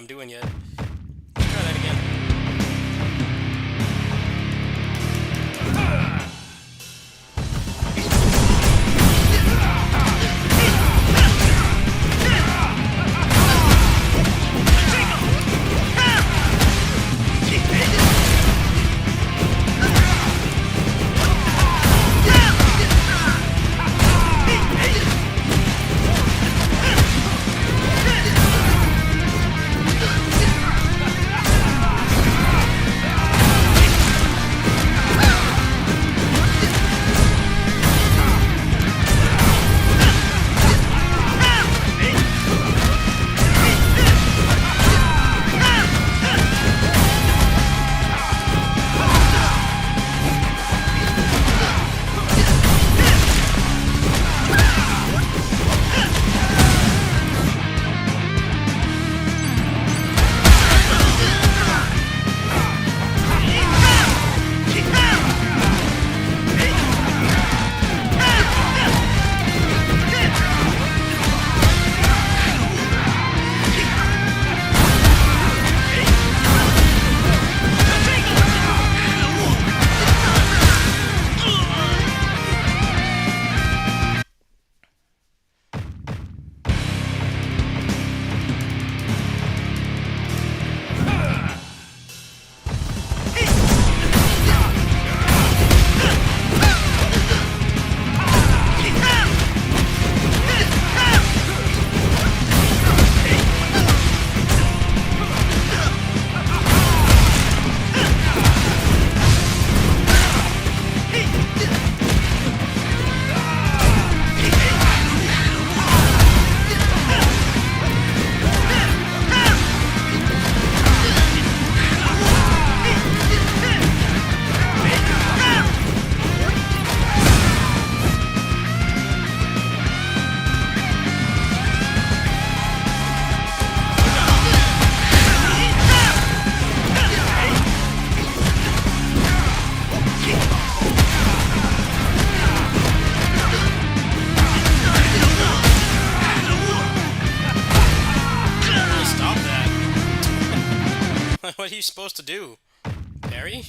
I'm doing yet. Let's try that again. What are you supposed to do? Parry?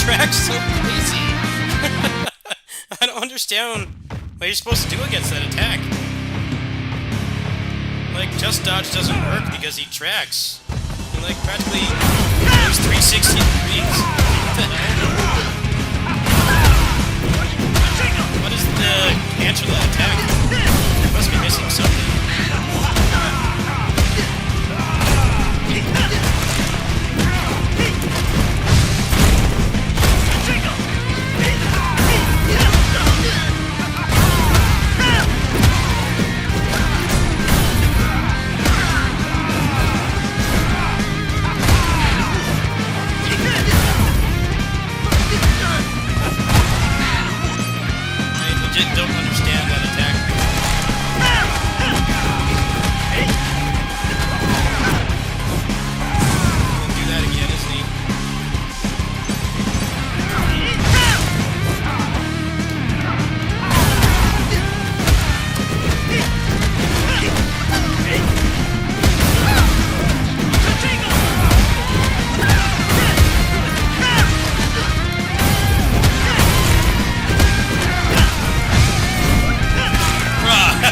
tracks so crazy. I don't understand what you're supposed to do against that attack. Like, just dodge doesn't work because he tracks. He, like, practically goes 360 degrees. What the hell? legit don't understand that attack. He'll do that again, isn't he?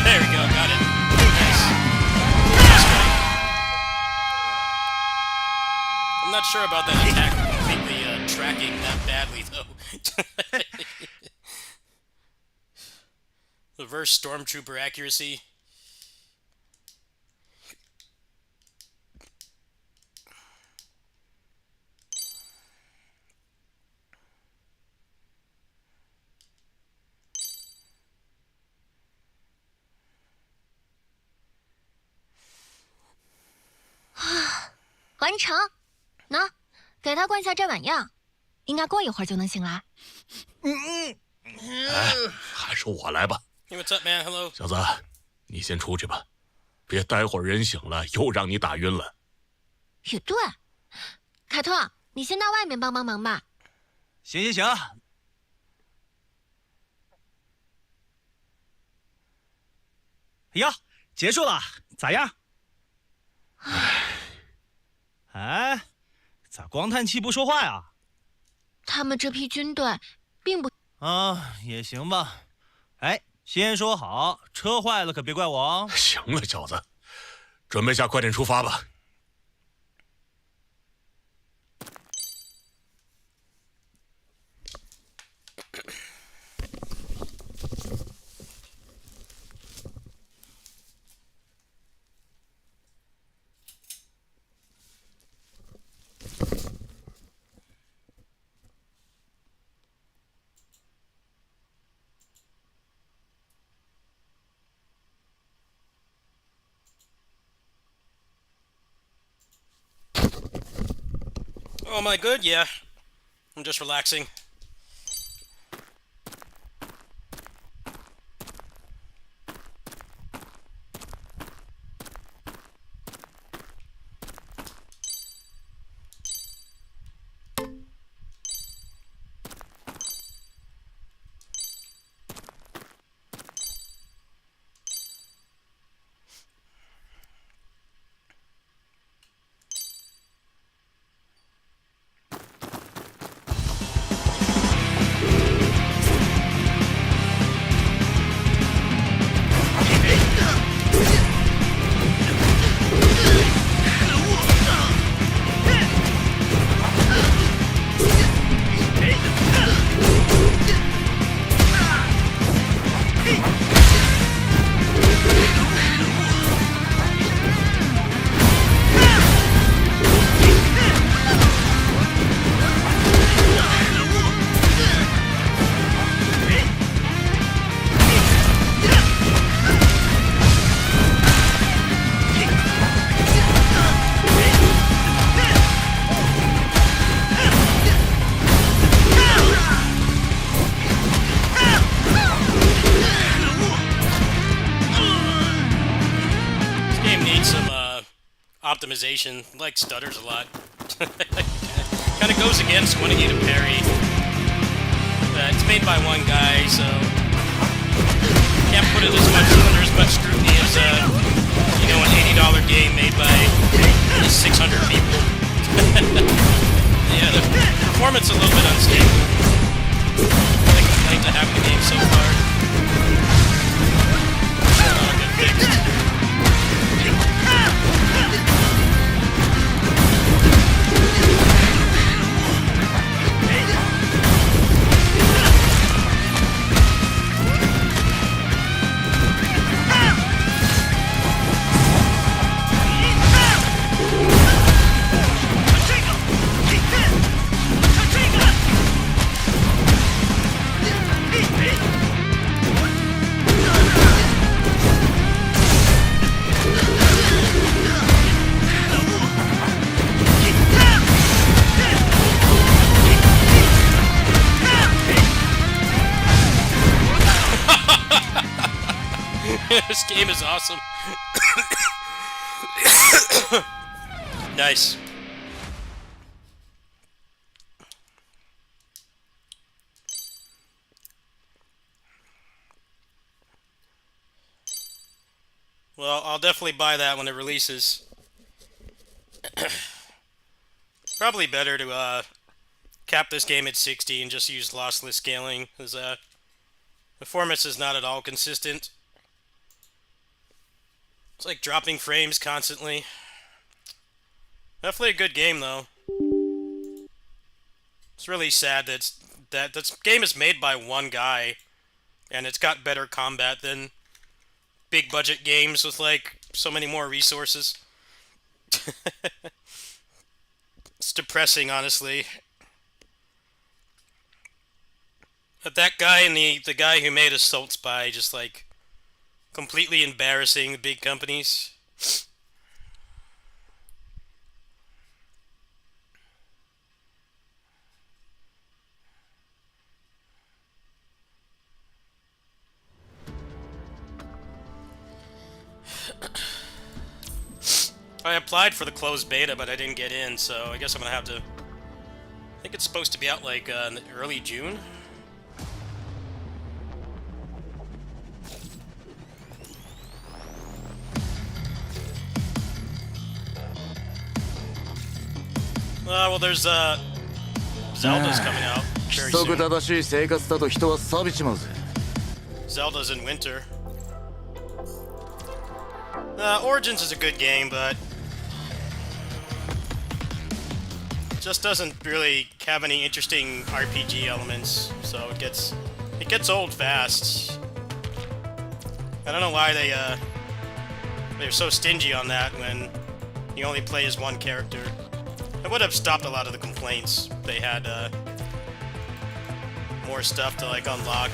There we go, got it. Nice. Nice try. I'm not sure about that attack completely tracking that badly, though. Reverse Stormtrooper accuracy. "完成，喏，给他灌下这碗药，应该过一会儿就能醒来。哎，还是我来吧。Hey, what's up, man? Hello. 小子，你先出去吧，别待会儿人醒了又让你打晕了。也对，凯特，你先到外面帮帮忙吧。行。呀，结束了，咋样？哎，咋光叹气不说话呀？他们这批军队并不……啊，也行吧。哎，先说好，车坏了可别怪我哦。行了，小子，准备下，快点出发吧。Oh, am I good? Yeah. I'm just relaxing. Optimization, like stutters a lot. Kind of goes against wanting you to parry. It's made by one guy, so can't put it under as much scrutiny as an $80 game made by 600 people. Yeah, the performance a little bit unstable. The complaint I have in the game so far. I'll get fixed. This game is awesome. Nice. Well, I'll definitely buy that when it releases. Probably better to cap this game at 60 and just use lossless scaling, because performance is not at all consistent. It's like dropping frames constantly. Definitely a good game, though. It's really sad that this game is made by one guy, and it's got better combat than big budget games with like so many more resources. It's depressing, honestly. But that guy and the guy who made Assault Spy just like completely embarrassing the big companies. I applied for the closed beta, but I didn't get in, so I guess I'm gonna have to... I think it's supposed to be out like in early June? Well, there's Zelda's coming out very soon. 規則正しい生活だと人は錆びちまうぜ。 Zelda's in winter. Origins is a good game, but just doesn't really have any interesting RPG elements, so it gets old fast. I don't know why they're so stingy on that when you only play as one character. It would have stopped a lot of the complaints. They had more stuff to like unlock.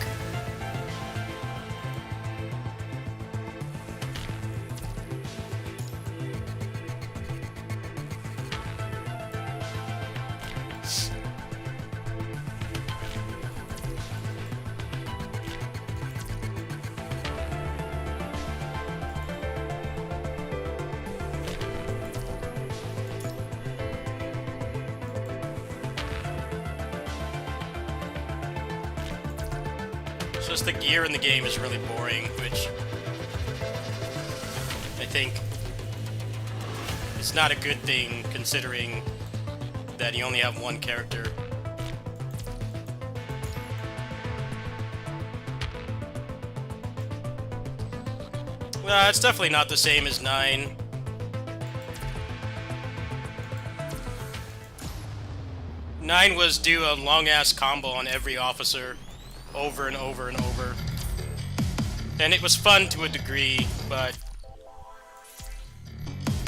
Just the gear in the game is really boring, which I think is not a good thing considering that you only have one character. Well, it's definitely not the same as 9. Nine was do a long-ass combo on every officer over and over and over. And it was fun to a degree, but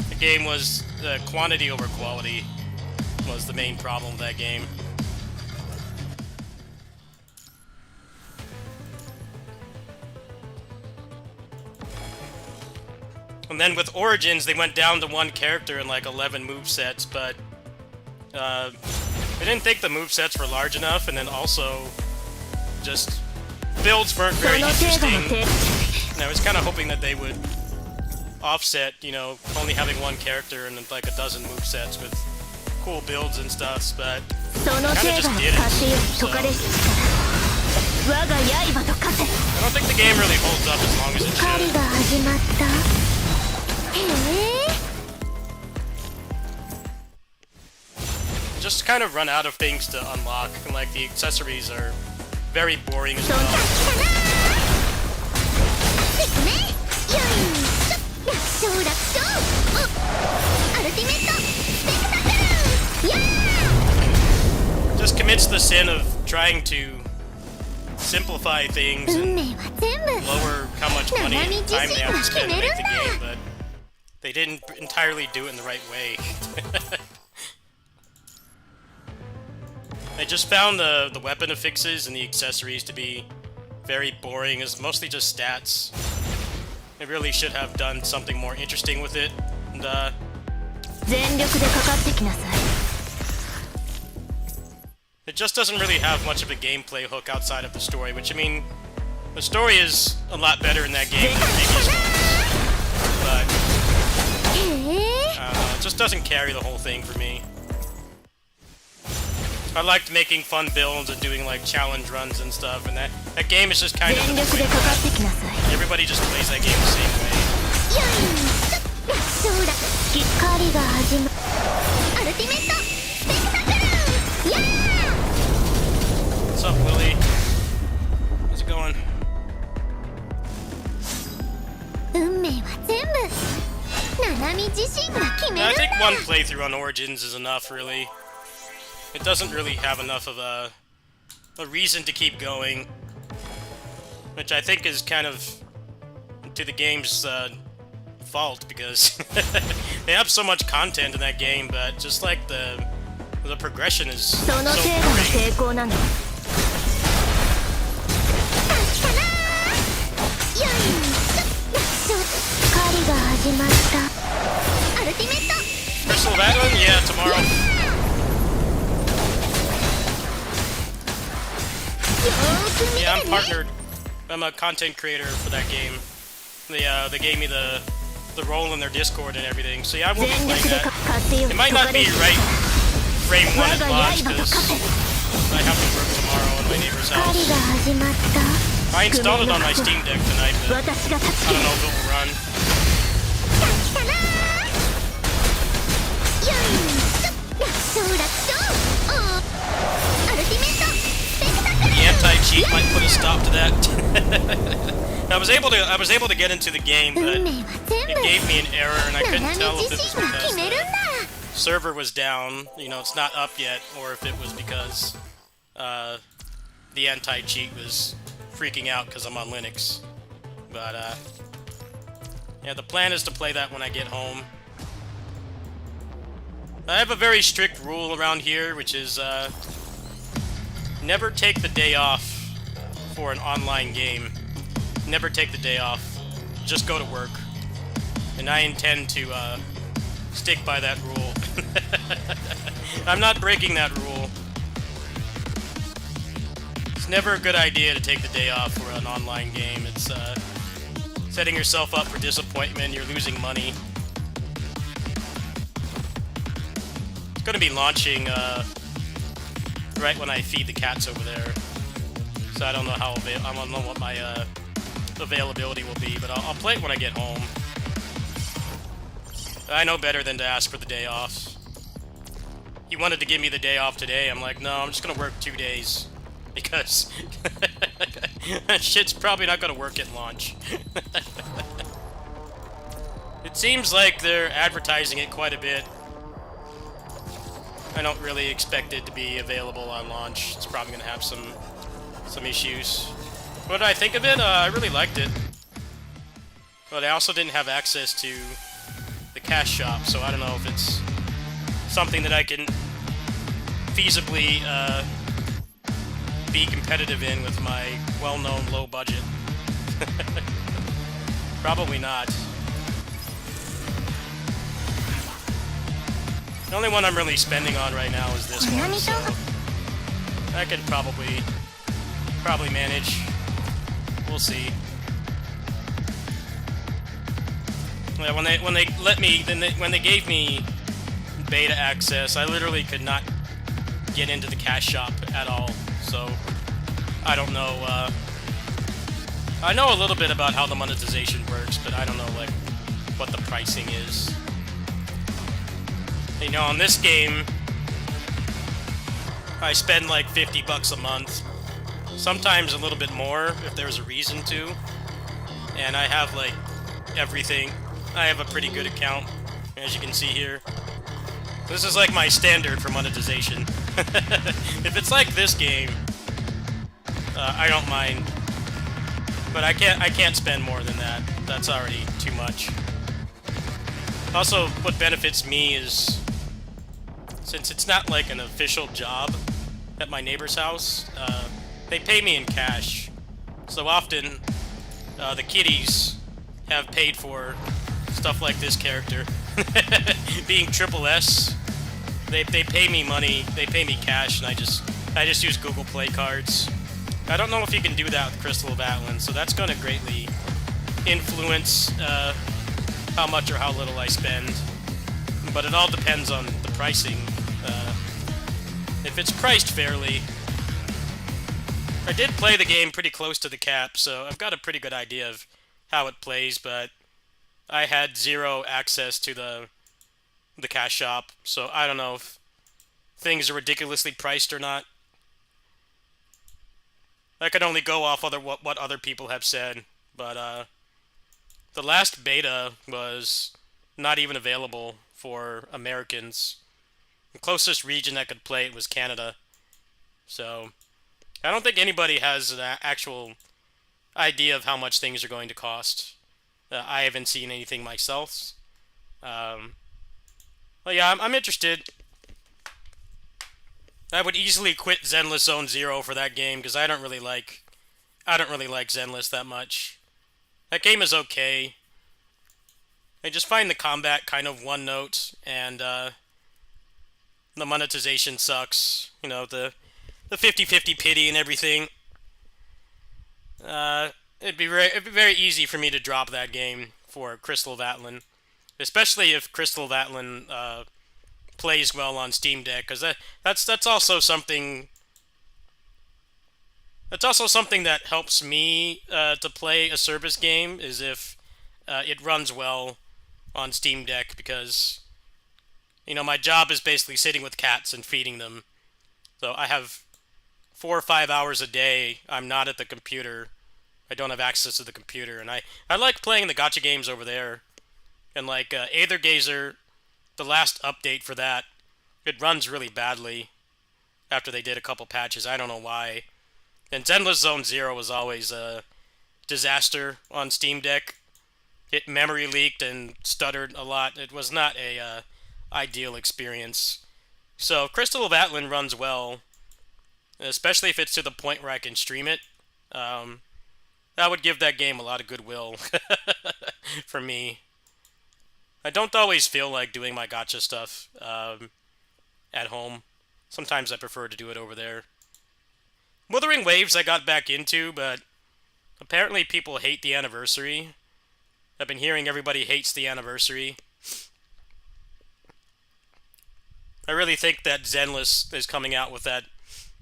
the game was quantity over quality was the main problem with that game. And then with Origins, they went down to one character and like 11 movesets, but they didn't think the movesets were large enough, and then also just builds weren't very interesting. And I was kind of hoping that they would offset, you know, only having one character and like a dozen movesets with cool builds and stuff, but kind of just did it. So, I don't think the game really holds up as long as it should. Just kind of run out of things to unlock, and like the accessories are very boring as well. Just commits the sin of trying to simplify things and lower how much money and time they have to spend to make the game, but they didn't entirely do it in the right way. I just found the weapon affixes and the accessories to be very boring. It's mostly just stats. They really should have done something more interesting with it. And, it just doesn't really have much of a gameplay hook outside of the story, which, I mean, The story is a lot better in that game than the previous ones, but I don't know, it just doesn't carry the whole thing for me. I liked making fun builds and doing like challenge runs and stuff, and that game is just kind of everybody just plays that game the same way. What's up, Willie? How's it going? I think one playthrough on Origins is enough, really. It doesn't really have enough of a reason to keep going, which I think is kind of to the game's fault, because they have so much content in that game, but just like the progression is so boring. Crystal Battling? Yeah, tomorrow. Yeah, I'm partnered. I'm a content creator for that game. They gave me the role in their Discord and everything, so yeah, I will be playing that. It might not be right frame 1 at launch, because I have to work tomorrow in my neighbor's house. I installed it on my Steam Deck tonight, but I don't know if it will run. The anti-cheat might put a stop to that. I was able to get into the game, but it gave me an error, and I couldn't tell if it was because the server was down, you know, it's not up yet, or if it was because the anti-cheat was freaking out because I'm on Linux. But yeah, the plan is to play that when I get home. I have a very strict rule around here, which is never take the day off for an online game. Never take the day off. Just go to work. And I intend to stick by that rule. I'm not breaking that rule. It's never a good idea to take the day off for an online game. It's setting yourself up for disappointment. You're losing money. It's going to be launching right when I feed the cats over there. So I don't know how I don't know what my availability will be, but I'll play it when I get home. I know better than to ask for the day off. He wanted to give me the day off today. I'm like, no, I'm just gonna work 2 days because shit's probably not gonna work at launch. It seems like they're advertising it quite a bit. I don't really expect it to be available on launch. It's probably gonna have some issues. What did I think of it? I really liked it. But I also didn't have access to the cash shop, so I don't know if it's something that I can feasibly be competitive in with my well-known low budget. Probably not. The only one I'm really spending on right now is this one, so I could probably manage. We'll see. Yeah, when they gave me beta access, I literally could not get into the cash shop at all. So I don't know. I know a little bit about how the monetization works, but I don't know like what the pricing is. You know, on this game, I spend like $50 a month. Sometimes a little bit more if there's a reason to. And I have like everything. I have a pretty good account, as you can see here. This is like my standard for monetization. If it's like this game, I don't mind. But I can't spend more than that. That's already too much. Also, what benefits me is, since it's not like an official job at my neighbor's house, they pay me in cash. So often, the kiddies have paid for stuff like this character. Being Triple S, they pay me money, they pay me cash, and I just use Google Play cards. I don't know if you can do that with Crystal of Atlan, so that's going to greatly influence how much or how little I spend. But it all depends on the pricing. If it's priced fairly... I did play the game pretty close to the cap, so I've got a pretty good idea of how it plays, but I had zero access to the cash shop, so I don't know if things are ridiculously priced or not. I could only go off what other people have said, but the last beta was not even available for Americans. The closest region that could play it was Canada. So I don't think anybody has an actual idea of how much things are going to cost. I haven't seen anything myself. But yeah, I'm interested. I would easily quit Zenless Zone Zero for that game because I don't really like Zenless that much. That game is okay. I just find the combat kind of one note, and the monetization sucks. You know, the 50-50 pity and everything. It'd be very easy for me to drop that game for Crystal of Atlan, especially if Crystal of Atlan plays well on Steam Deck, because that's also something. That's also something that helps me to play a service game, is if it runs well on Steam Deck, because you know my job is basically sitting with cats and feeding them. So I have 4 or 5 hours a day I'm not at the computer. I don't have access to the computer, and I like playing the gacha games over there. And like Aethergazer, the last update for that, it runs really badly after they did a couple patches. I don't know why. And Zenless Zone Zero was always a disaster on Steam Deck. It memory leaked and stuttered a lot. It was not a ideal experience. So Crystal of Atlan runs well, especially if it's to the point where I can stream it. That would give that game a lot of goodwill for me. I don't always feel like doing my gacha stuff at home. Sometimes I prefer to do it over there. Wuthering Waves I got back into, but apparently people hate the anniversary. I've been hearing everybody hates the anniversary. I really think that Zenless is coming out with that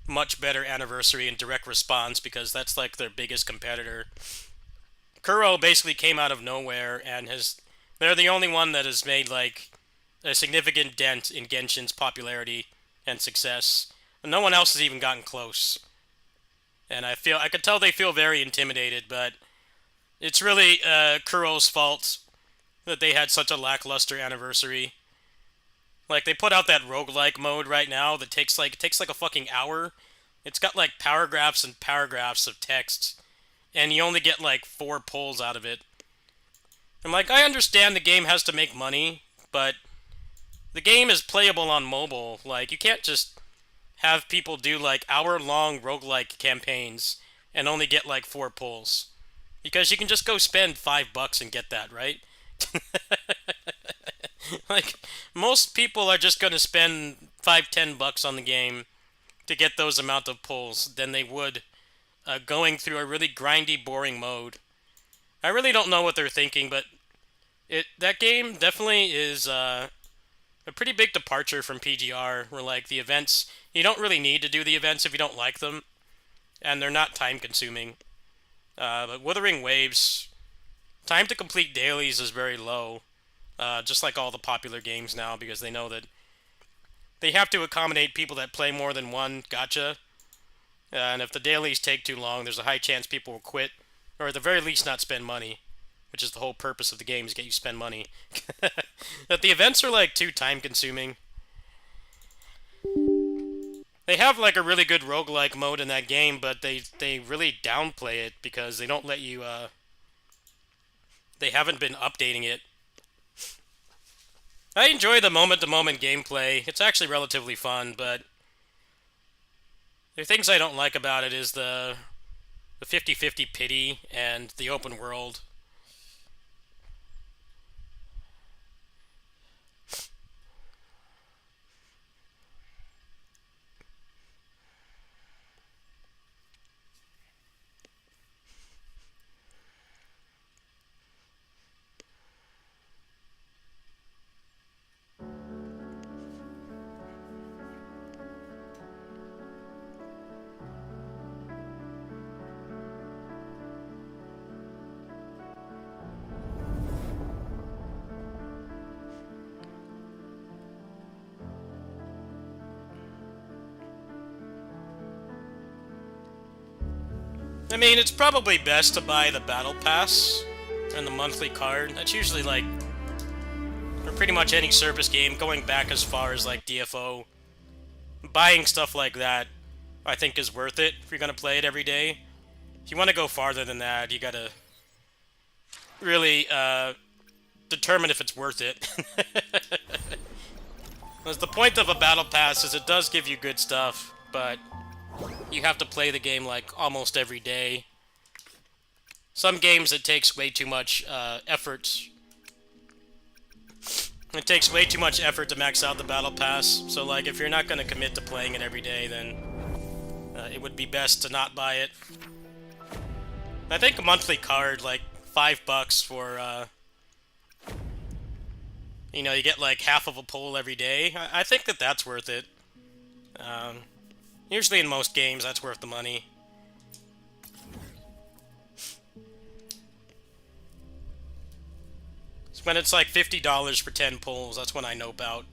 much better anniversary in direct response, because that's like their biggest competitor. Kuro basically came out of nowhere and they're the only one that has made like a significant dent in Genshin's popularity and success. No one else has even gotten close. And I could tell they feel very intimidated, but it's really Kuro's fault that they had such a lackluster anniversary. Like, they put out that roguelike mode right now that takes like a fucking hour. It's got like paragraphs and paragraphs of text, and you only get like 4 pulls out of it. I'm like, I understand the game has to make money, but the game is playable on mobile. Like, you can't just have people do like hour-long roguelike campaigns and only get like 4 pulls. Because you can just go spend $5 and get that, right? Like, most people are just going to spend $5-10 on the game to get those amount of pulls than they would going through a really grindy, boring mode. I really don't know what they're thinking, but that game definitely is a pretty big departure from PGR, where like the events, you don't really need to do the events if you don't like them, and they're not time-consuming. But Wuthering Waves, time to complete dailies is very low. Just like all the popular games now, because they know that they have to accommodate people that play more than one gacha. And if the dailies take too long, there's a high chance people will quit, or at the very least not spend money, which is the whole purpose of the game, is get you spend money. That the events are like too time consuming. They have like a really good roguelike mode in that game, but they really downplay it because they don't let you they haven't been updating it. I enjoy the moment-to-moment gameplay. It's actually relatively fun, but the things I don't like about it is the 50-50 pity and the open world. I mean, it's probably best to buy the Battle Pass and the monthly card. That's usually like, for pretty much any service game, going back as far as like DFO. Buying stuff like that, I think, is worth it if you're gonna play it every day. If you want to go farther than that, you gotta really determine if it's worth it. Because the point of a Battle Pass is it does give you good stuff, but you have to play the game like almost every day. Some games it takes way too much effort. It takes way too much effort to max out the Battle Pass, so like if you're not going to commit to playing it every day, then it would be best to not buy it. I think a monthly card, like $5 for, you know, you get like half of a pull every day. I think that that's worth it. Usually in most games, that's worth the money. So when it's like $50 for 10 pulls, that's when I nope out.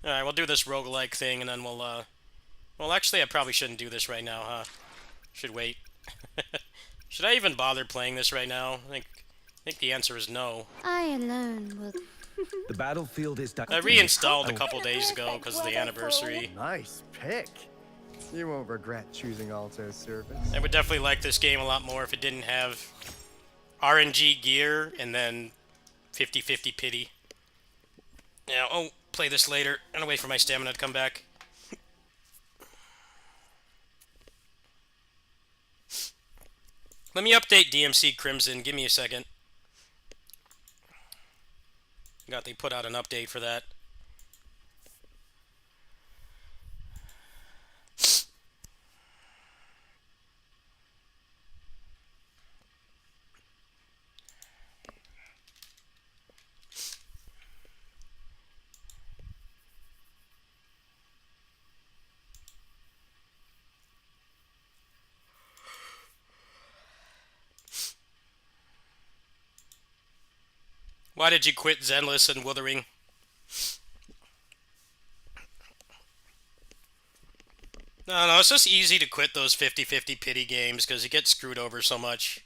Alright, we'll do this roguelike thing, and then we'll, well, actually, I probably shouldn't do this right now, huh? Should wait. Should I even bother playing this right now? I think the answer is no. I alone will. The battlefield is I reinstalled a couple days ago because of the anniversary. Nice pick. You won't regret choosing Alto's service. I would definitely like this game a lot more if it didn't have RNG gear and then 50-50 pity. Now, oh, play this later. I'm gonna wait for my stamina to come back. Let me update DMC Crimson. Give me a second. They put out an update for that. Why did you quit Zenless and Wuthering? No, it's just easy to quit those 50-50 pity games because you get screwed over so much.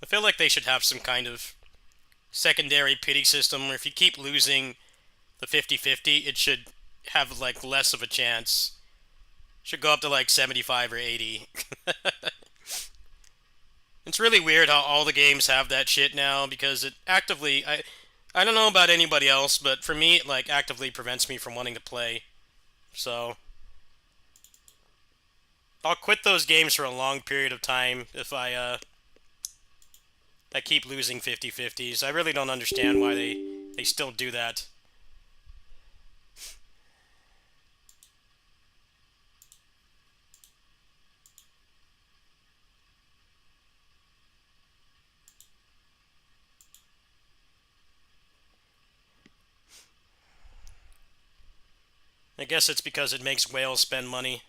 I feel like they should have some kind of secondary pity system where if you keep losing the 50-50, it should have like less of a chance. Should go up to like 75 or 80. It's really weird how all the games have that shit now because it actively, I don't know about anybody else, but for me it like actively prevents me from wanting to play. So I'll quit those games for a long period of time if I keep losing 50-50s. I really don't understand why they still do that. I guess it's because it makes whales spend money.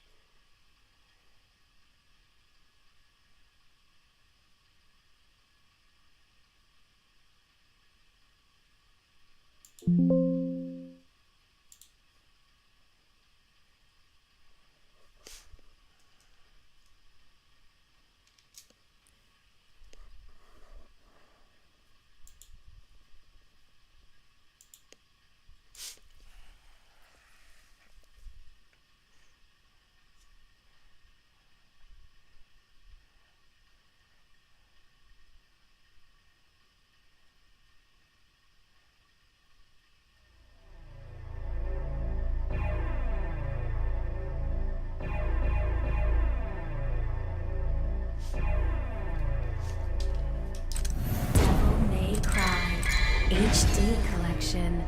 Devil May Cry HD Collection.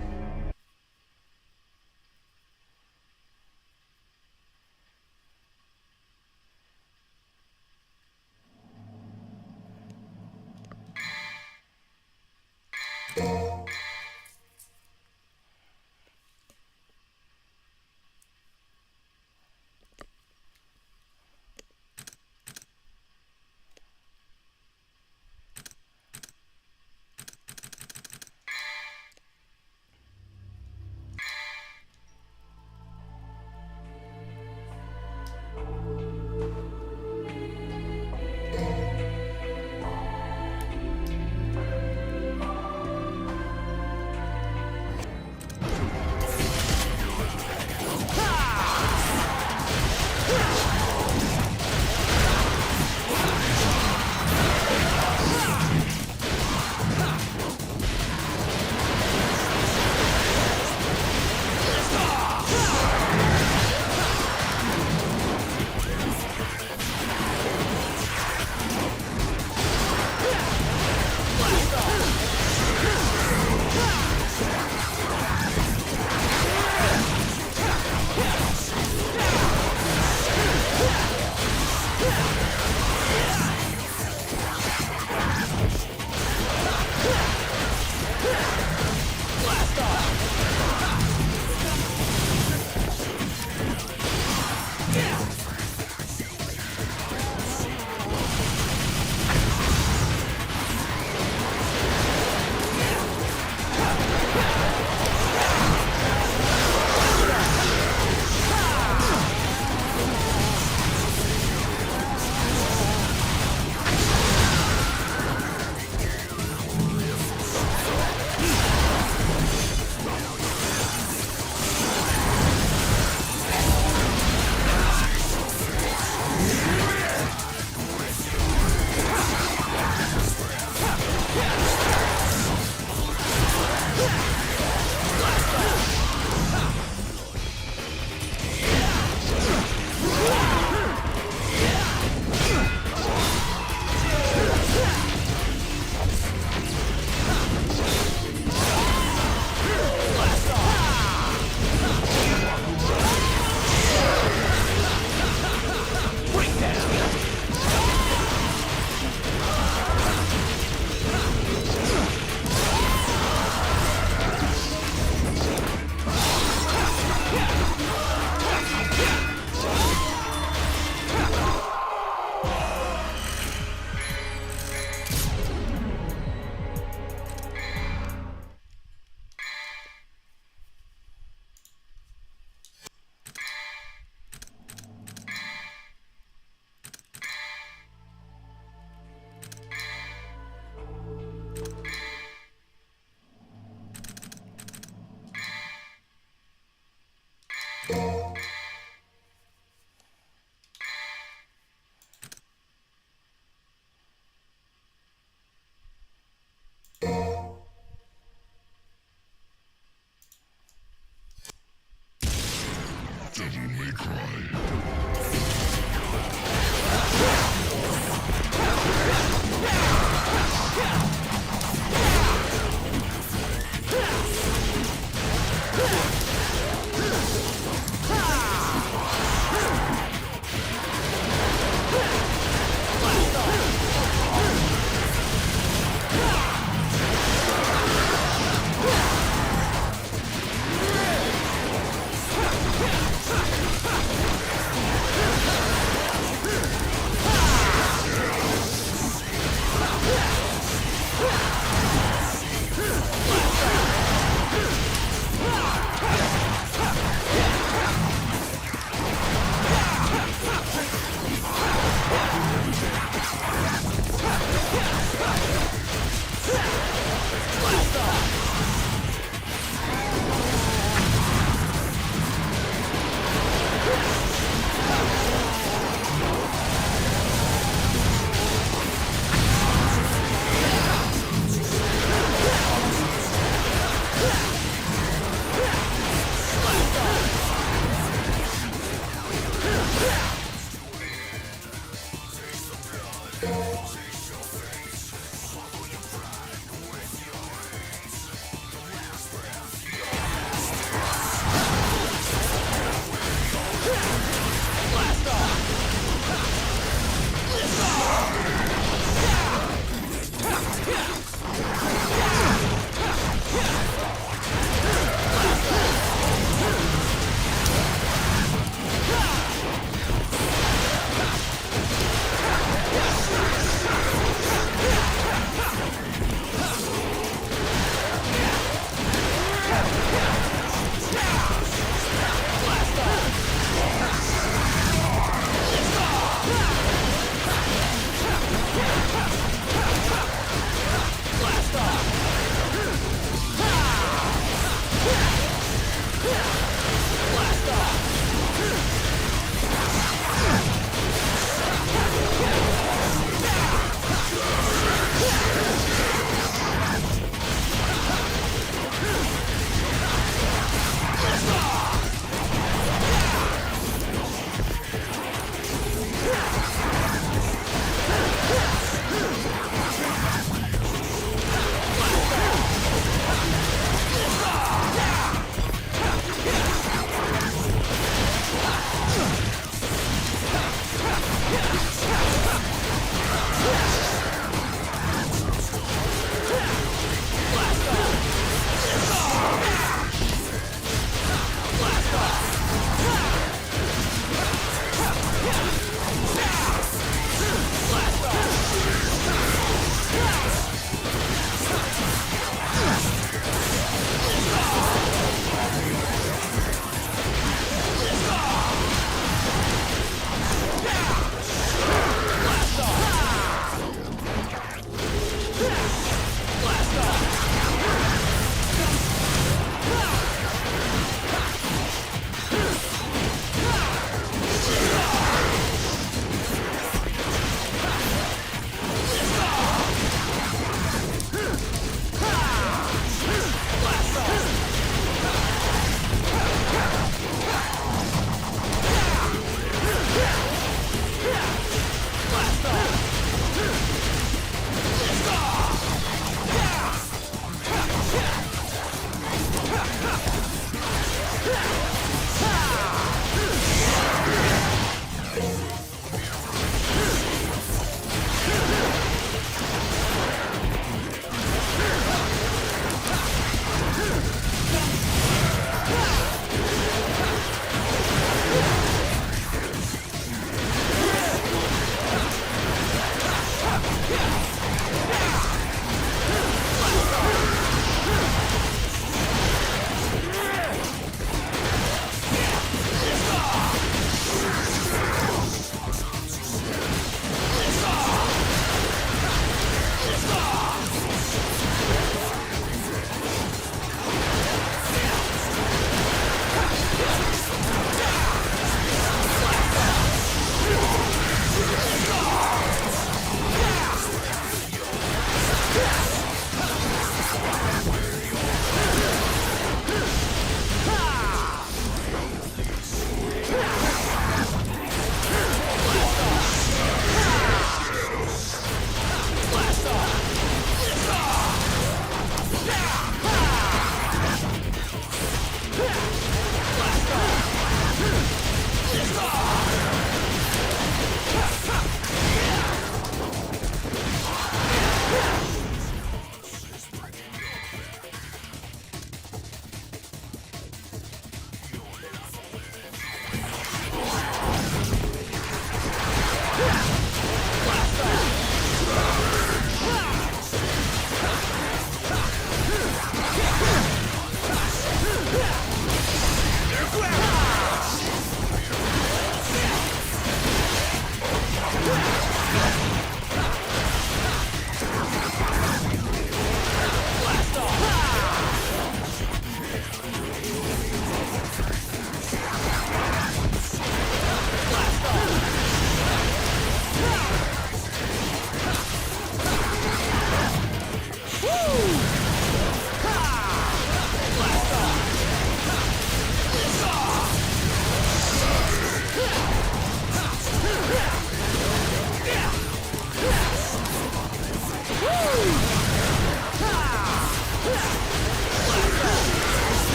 Blast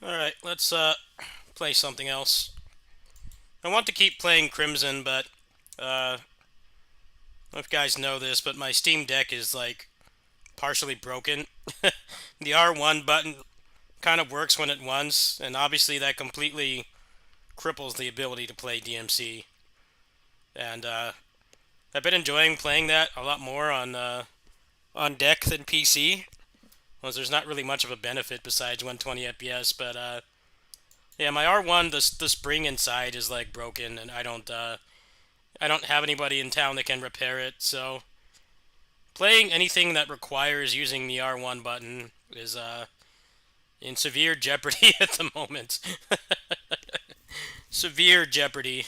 Alright, let's play something else. I want to keep playing Crimson, but I don't know if you guys know this, but my Steam Deck is like partially broken. The R1 button kind of works when it wants, and obviously that completely cripples the ability to play DMC. And I've been enjoying playing that a lot more on deck than PC. Well, there's not really much of a benefit besides 120 FPS, but yeah, my R1, the spring inside is like broken, and I don't have anybody in town that can repair it. So playing anything that requires using the R1 button is in severe jeopardy at the moment. Severe jeopardy.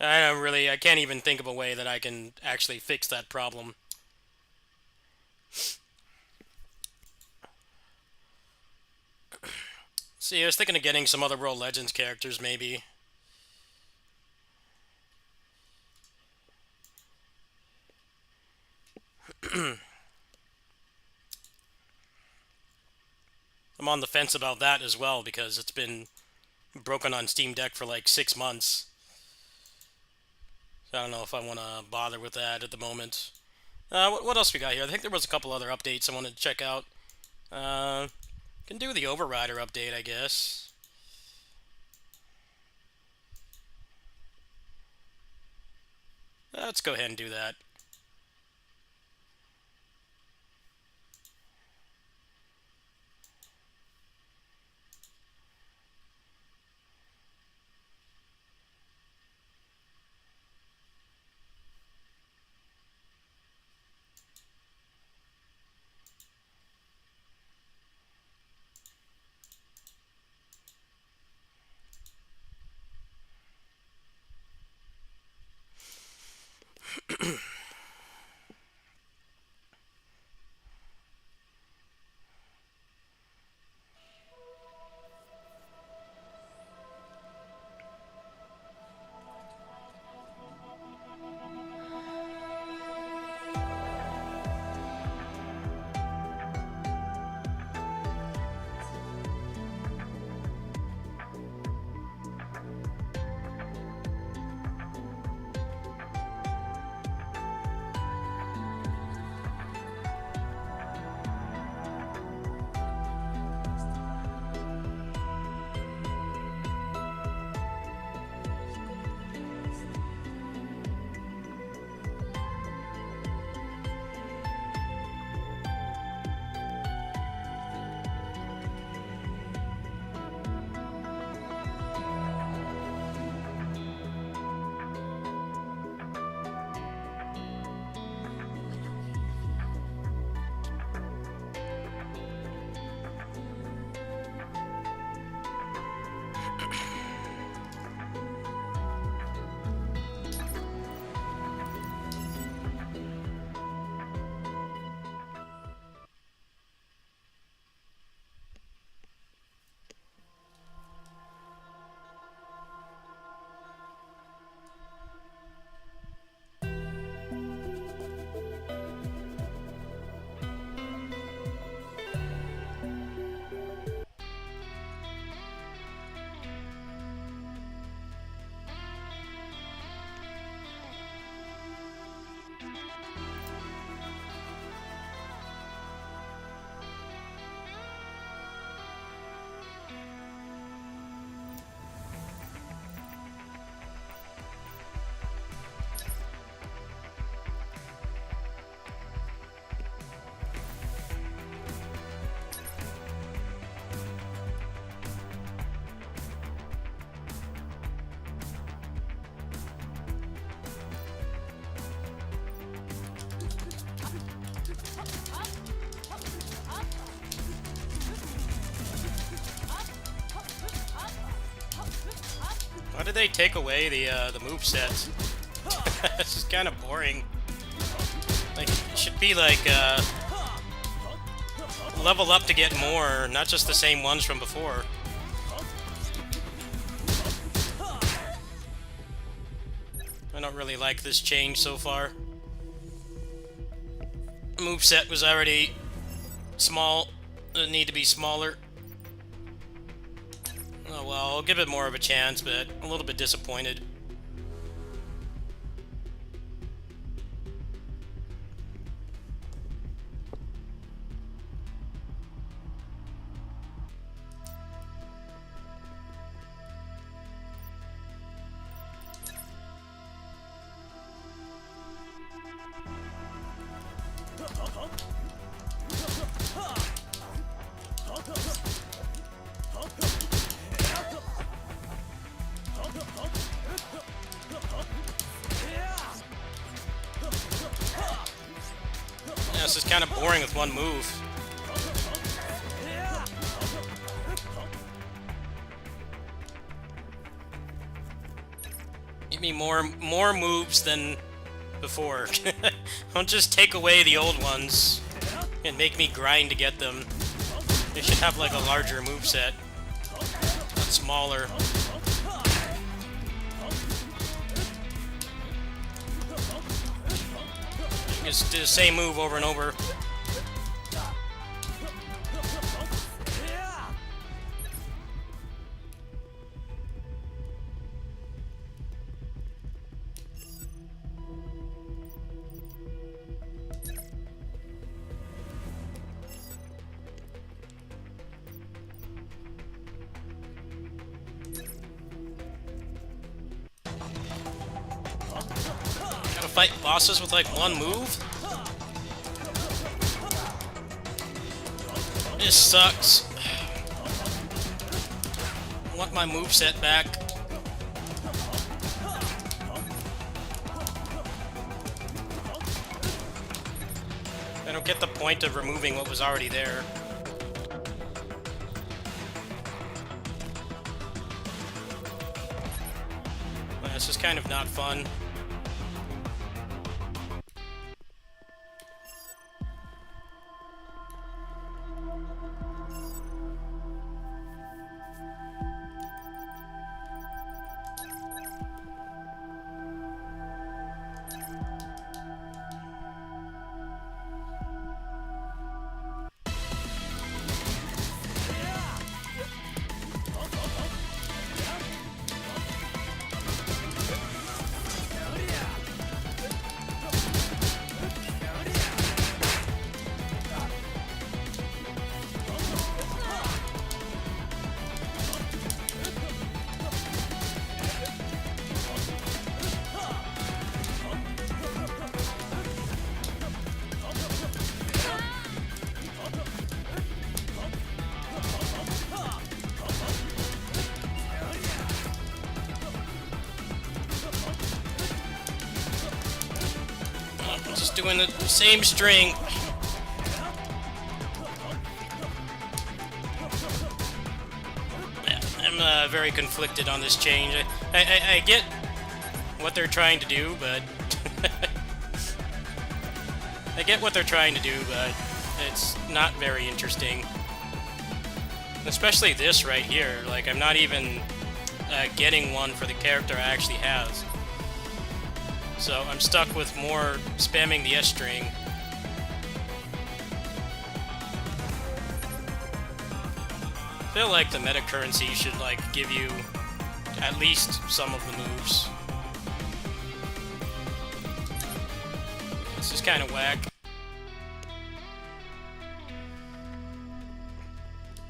I can't even think of a way that I can actually fix that problem. See, I was thinking of getting some other World Legends characters, maybe. I'm on the fence about that as well, because it's been broken on Steam Deck for like 6 months. So I don't know if I want to bother with that at the moment. What else we got here? I think there was a couple other updates I wanted to check out. Can do the Overrider update, I guess. Let's go ahead and do that. How did they take away the moveset? This is kind of boring. Like, it should be like, level up to get more, not just the same ones from before. I don't really like this change so far. The moveset was already small. Doesn't need to be smaller. Oh well, I'll give it more of a chance, but a little bit disappointed. Yeah, this is kind of boring with one move. Give me more moves than before. Don't just take away the old ones and make me grind to get them. They should have like a larger moveset, not smaller. Just do the same move over and over. Gotta fight bosses with like one move? This sucks. I want my moveset back. I don't get the point of removing what was already there. This is kind of not fun. Just doing the same string. Yeah, I'm very conflicted on this change. I get what they're trying to do, but I get what they're trying to do, but it's not very interesting. Especially this right here. Like, I'm not even getting one for the character I actually have. So I'm stuck with more spamming the S string. I feel like the meta currency should like give you at least some of the moves. This is kind of whack.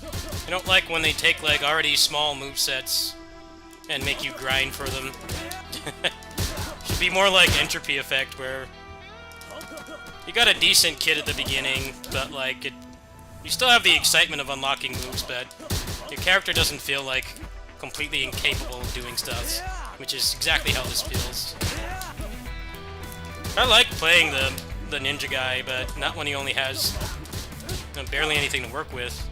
I don't like when they take like already small movesets and make you grind for them. Should be more like Entropy Effect, where you got a decent kit at the beginning, but like you still have the excitement of unlocking moves, but your character doesn't feel like completely incapable of doing stuff, which is exactly how this feels. I like playing the ninja guy, but not when he only has barely anything to work with.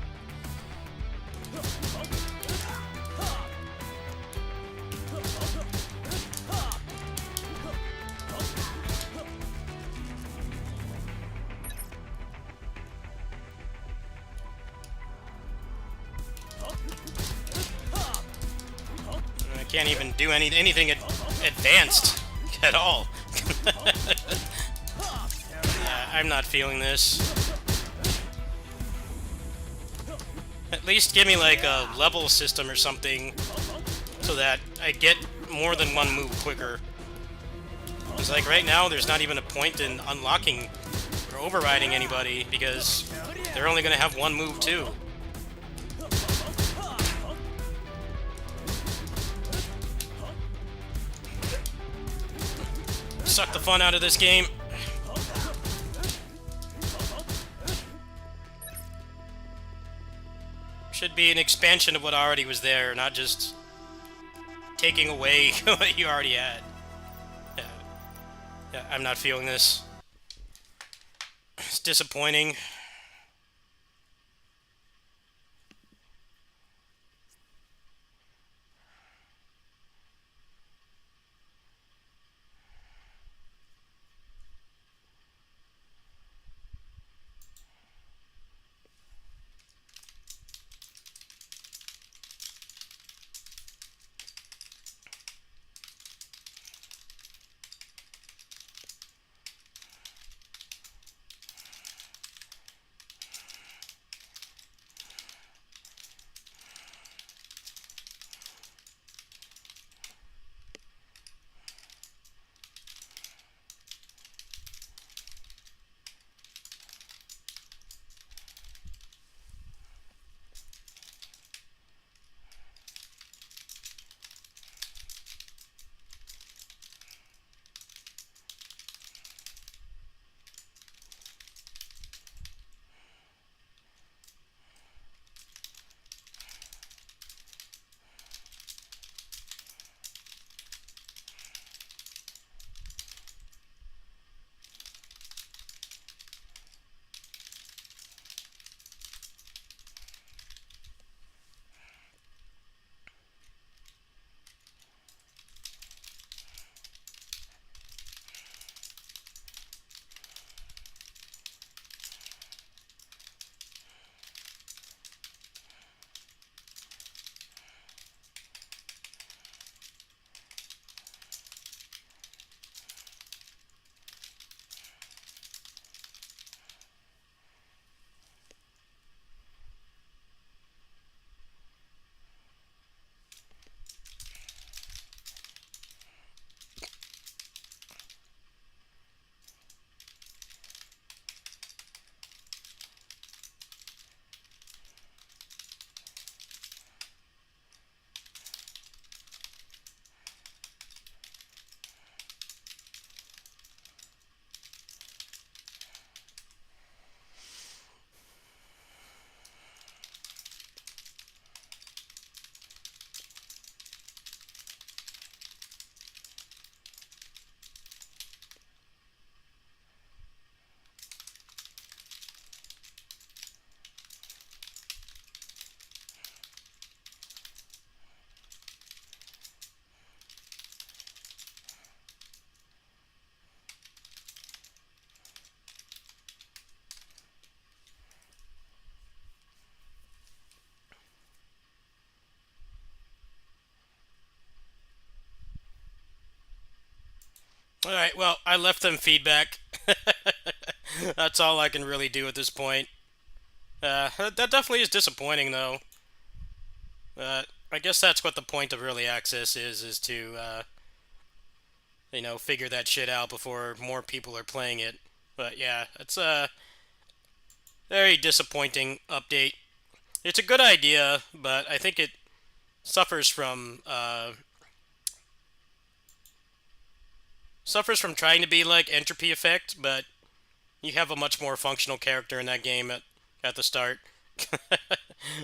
Can't even do anything advanced at all. I'm not feeling this. At least give me like a level system or something so that I get more than one move quicker. It's like right now there's not even a point in unlocking or overriding anybody because they're only going to have one move too. Suck the fun out of this game. Should be an expansion of what already was there, not just taking away what you already had. Yeah, I'm not feeling this. It's disappointing. Alright, well, I left them feedback. That's all I can really do at this point. That definitely is disappointing, though. I guess that's what the point of early access is to, you know, figure that shit out before more people are playing it. But yeah, it's a very disappointing update. It's a good idea, but I think it suffers from trying to be like Entropy Effect, but you have a much more functional character in that game at the start.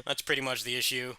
That's pretty much the issue.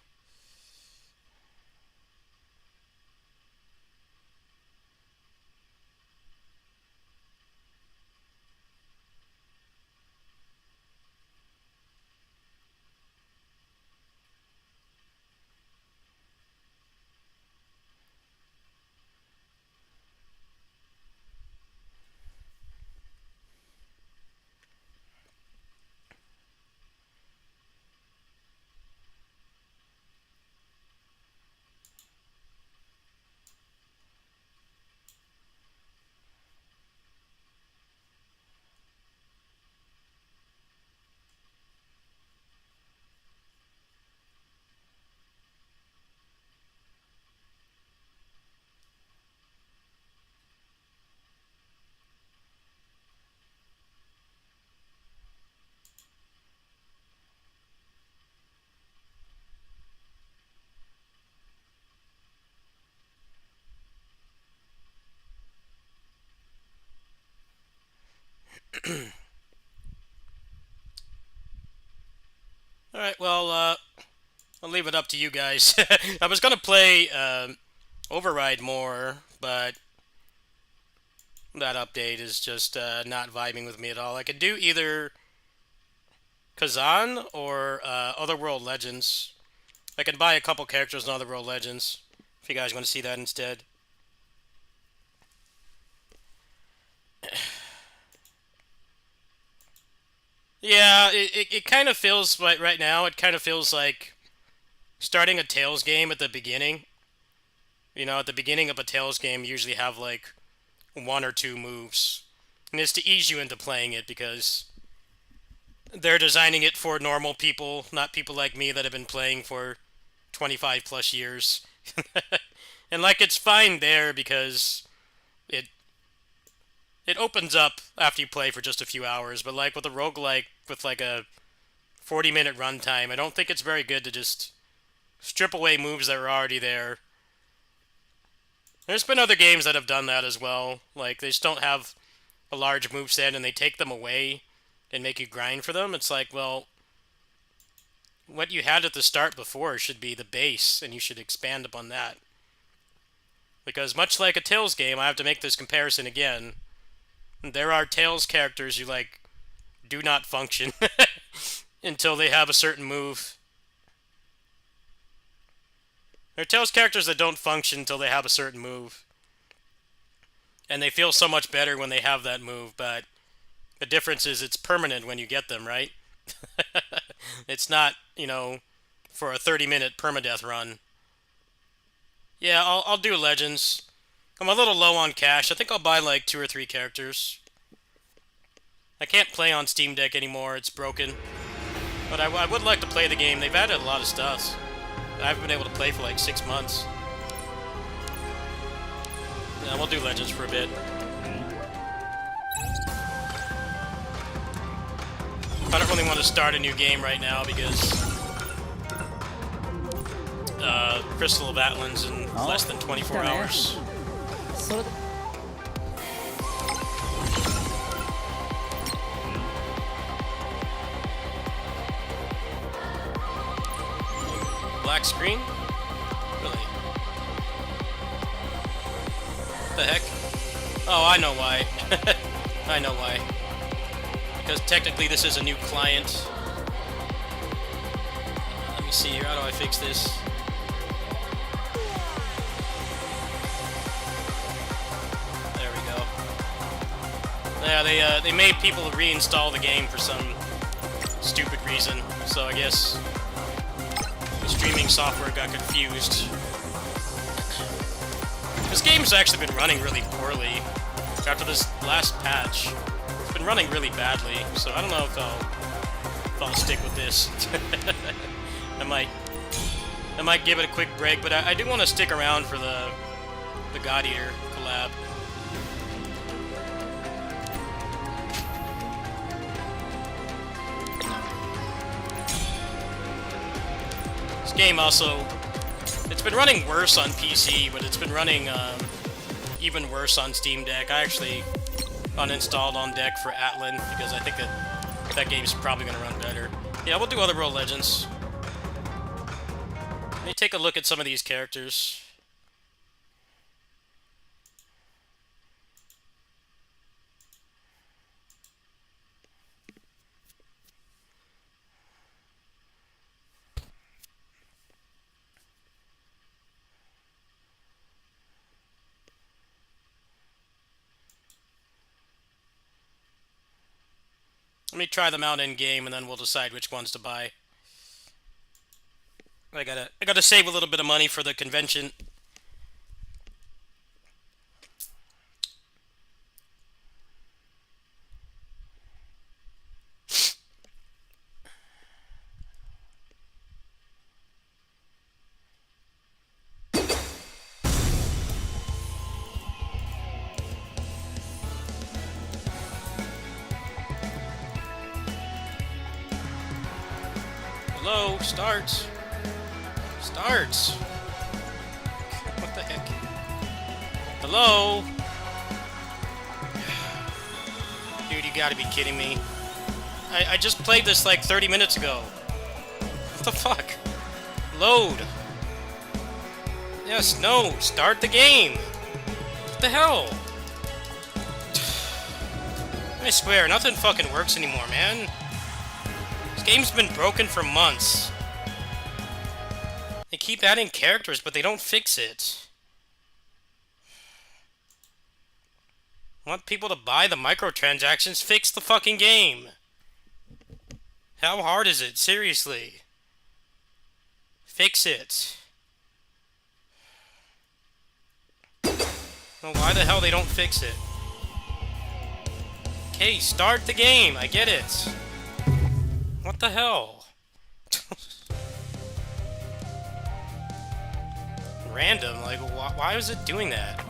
Alright, well, I'll leave it up to you guys. I was gonna play Override more, but that update is just not vibing with me at all. I could do either Kazan or Otherworld Legends. I can buy a couple characters in Otherworld Legends, if you guys want to see that instead. Yeah, it kind of feels like, right now, it kind of feels like starting a Tales game at the beginning. You know, at the beginning of a Tales game, you usually have, like, 1 or 2 moves. And it's to ease you into playing it, because they're designing it for normal people, not people like me that have been playing for 25 plus years. And, like, it's fine there, because it opens up after you play for just a few hours, but like with a roguelike with like a 40-minute runtime, I don't think it's very good to just strip away moves that were already there. There's been other games that have done that as well. Like, they just don't have a large moveset and they take them away and make you grind for them. It's like, well, what you had at the start before should be the base, and you should expand upon that. Because much like a Tales game, I have to make this comparison again. There are Tales characters who, like, do not function until they have a certain move. There are Tales characters that don't function until they have a certain move. And they feel so much better when they have that move, but the difference is it's permanent when you get them, right? It's not, you know, for a 30-minute permadeath run. Yeah, I'll do Legends. I'm a little low on cash. I think I'll buy like 2 or 3 characters. I can't play on Steam Deck anymore. It's broken. But I would like to play the game. They've added a lot of stuff. I haven't been able to play for like 6 months. Yeah, we'll do Legends for a bit. I don't really want to start a new game right now because Crystal of Atlan's in less than 24 hours. Black screen? Really? The heck? Oh, I know why. I know why. Because technically this is a new client. Let me see here, how do I fix this? There we go. Yeah, they made people reinstall the game for some stupid reason, so I guess the streaming software got confused. This game's actually been running really poorly after this last patch. It's been running really badly, so I don't know if I'll stick with this. I might give it a quick break, but I do want to stick around for the God Eater collab. This game also, it's been running worse on PC, but it's been running even worse on Steam Deck. I actually uninstalled on deck for Atlan because I think that game's probably going to run better. Yeah, we'll do Otherworld Legends. Let me take a look at some of these characters. Let me try them out in game, and then we'll decide which ones to buy. I gotta save a little bit of money for the convention. Hello, starts. Starts. What the heck? Hello? Dude, you gotta be kidding me. I just played this like 30 minutes ago. What the fuck? Load. Yes, no, start the game. What the hell? I swear, nothing fucking works anymore, man. This game's been broken for months. They keep adding characters, but they don't fix it. I want people to buy the microtransactions, fix the fucking game. How hard is it? Seriously. Fix it. Well, why the hell they don't fix it? Okay, start the game. I get it. What the hell? Random. Like, why was it doing that?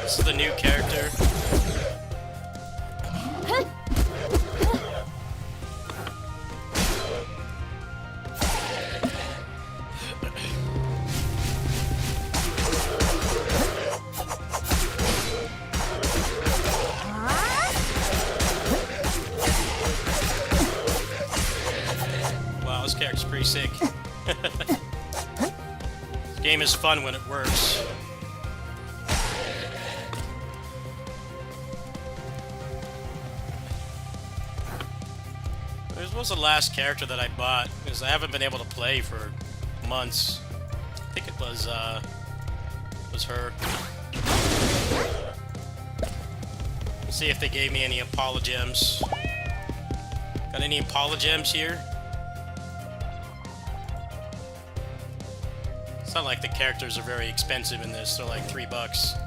This is the new character. Wow, this character's pretty sick. This game is fun when it works. This was the last character that I bought, because I haven't been able to play for months. I think it was her. Let's see if they gave me any Apollo gems. Got any Apollo gems here? It's not like the characters are very expensive in this. They're like $3.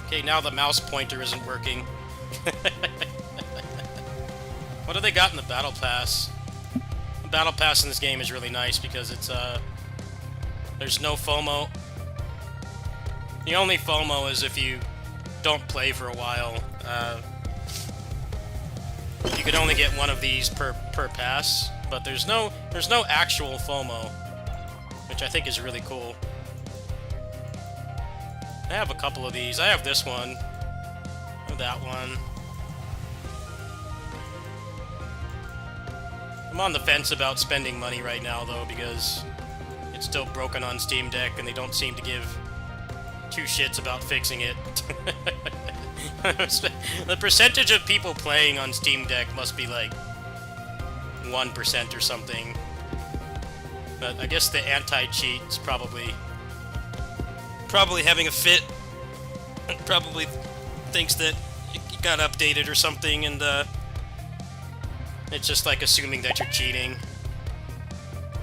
Okay, now the mouse pointer isn't working. What do they got in the Battle Pass? The Battle Pass in this game is really nice because it's, there's no FOMO. The only FOMO is if you don't play for a while. You could only get one of these per pass, but there's no actual FOMO, which I think is really cool. I have a couple of these. I have this one. I have that one. I'm on the fence about spending money right now, though, because it's still broken on Steam Deck, and they don't seem to give two shits about fixing it. The percentage of people playing on Steam Deck must be like 1% or something. But I guess the anti-cheat is probably having a fit. Probably thinks that it got updated or something, and it's just like assuming that you're cheating.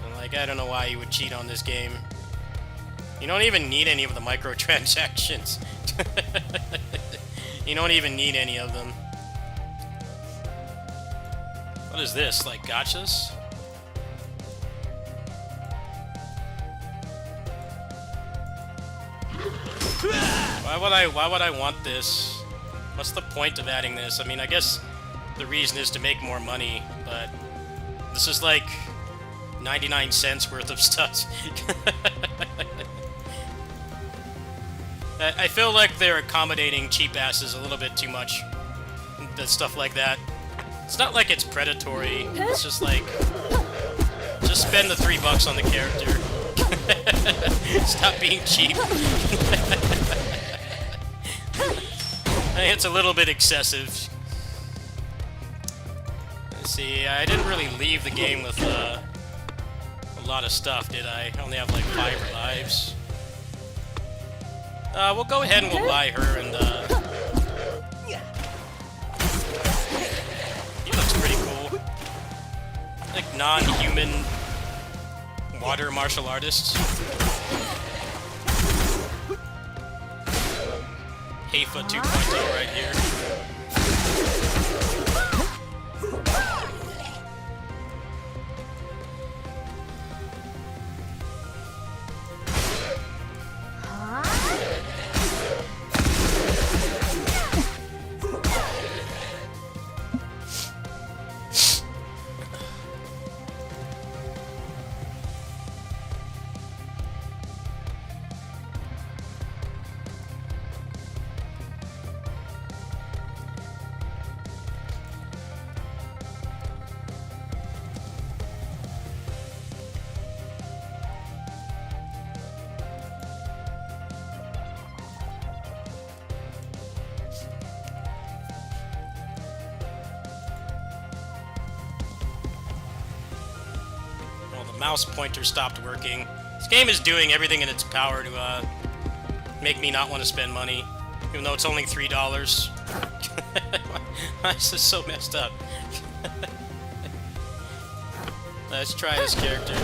And like, I don't know why you would cheat on this game. You don't even need any of the microtransactions. You don't even need any of them. What is this? Like gachas? Why would I want this? What's the point of adding this? I mean, I guess the reason is to make more money, but this is like 99 cents worth of stuff. I feel like they're accommodating cheap asses a little bit too much. Stuff like that. It's not like it's predatory. It's just like, just spend the $3 on the character. Stop being cheap. I think it's a little bit excessive. Let's see, I didn't really leave the game with a lot of stuff, did I? I only have like 5 lives. We'll go ahead and we'll buy her, and he looks pretty cool. Like non-human water martial artists. Heifa 2.0 right here. mouse pointer stopped working. This game is doing everything in its power to make me not want to spend money, even though it's only $3. Why is this so messed up? Let's try this character.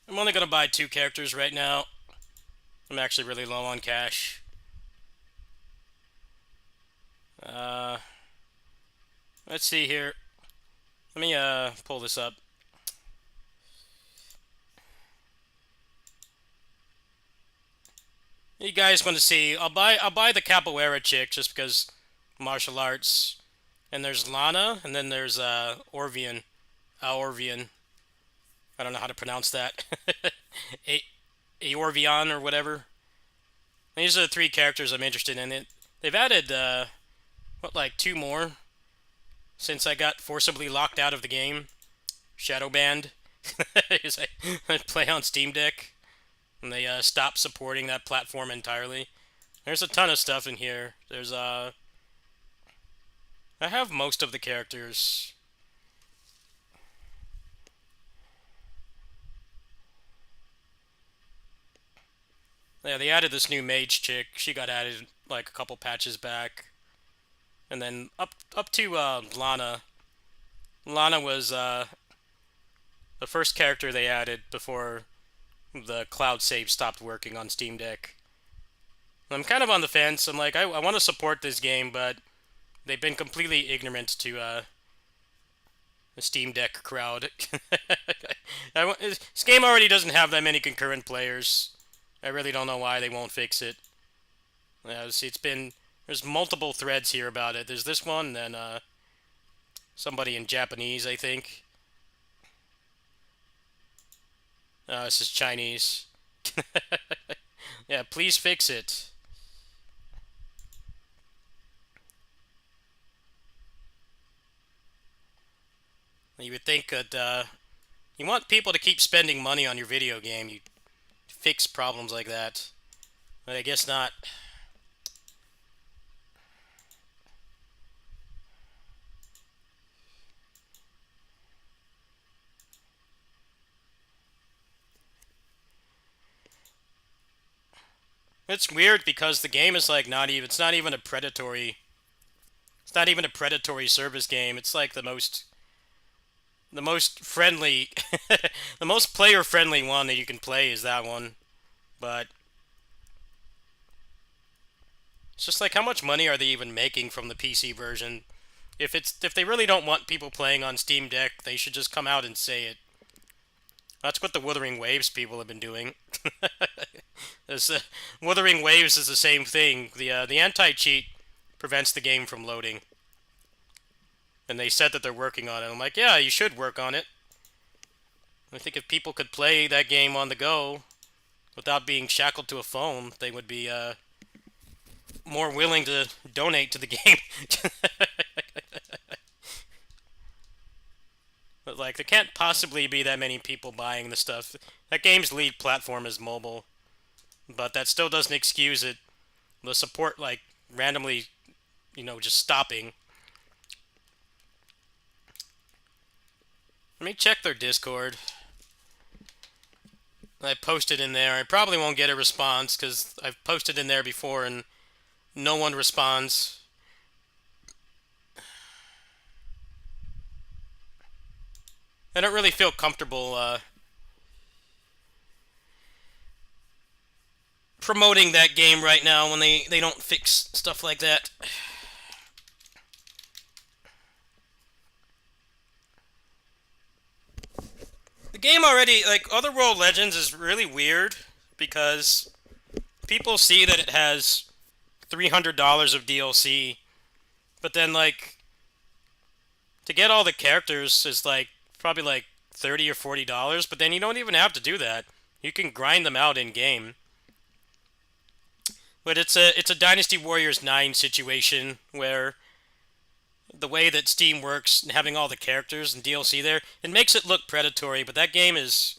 I'm only gonna buy 2 characters right now. I'm actually really low on cash. Let's see here. Let me pull this up. You guys want to see? I'll buy the capoeira chick just because martial arts. And there's Lana, and then there's Orvian. Orvian. I don't know how to pronounce that. Aorvion or whatever. These are the 3 characters I'm interested in. They've added, what, like 2 more? Since I got forcibly locked out of the game. Shadow Band. Because I play on Steam Deck. And they stopped supporting that platform entirely. There's a ton of stuff in here. There's, I have most of the characters. Yeah, they added this new mage chick. She got added like a couple patches back. And then up to Lana. Lana was the first character they added before the cloud save stopped working on Steam Deck. I'm kind of on the fence. I'm like, I want to support this game, but they've been completely ignorant to the Steam Deck crowd. This game already doesn't have that many concurrent players. I really don't know why they won't fix it. Yeah, see, there's multiple threads here about it. There's this one, and then somebody in Japanese, I think. This is Chinese. Yeah, please fix it. You would think that you want people to keep spending money on your video game. You fix problems like that, but I guess not. It's weird because the game is like it's not even a predatory service game. It's like the most friendly, the most player-friendly one that you can play is that one. But it's just like, how much money are they even making from the PC version? If they really don't want people playing on Steam Deck, they should just come out and say it. That's what the Wuthering Waves people have been doing. Wuthering Waves is the same thing. The anti-cheat prevents the game from loading. And they said that they're working on it. I'm like, yeah, you should work on it. I think if people could play that game on the go without being shackled to a phone, they would be more willing to donate to the game. But like, there can't possibly be that many people buying the stuff. That game's lead platform is mobile. But that still doesn't excuse it. The support, like, randomly, just stopping. Let me check their Discord. I posted in there. I probably won't get a response because I've posted in there before and no one responds. I don't really feel comfortable promoting that game right now when they don't fix stuff like that. The game already, like, Otherworld Legends is really weird because people see that it has $300 of DLC, but then, like, to get all the characters is, like, probably, like, $30 or $40, but then you don't even have to do that. You can grind them out in-game. But it's a Dynasty Warriors 9 situation where the way that Steam works, and having all the characters and DLC there, it makes it look predatory, but that game is...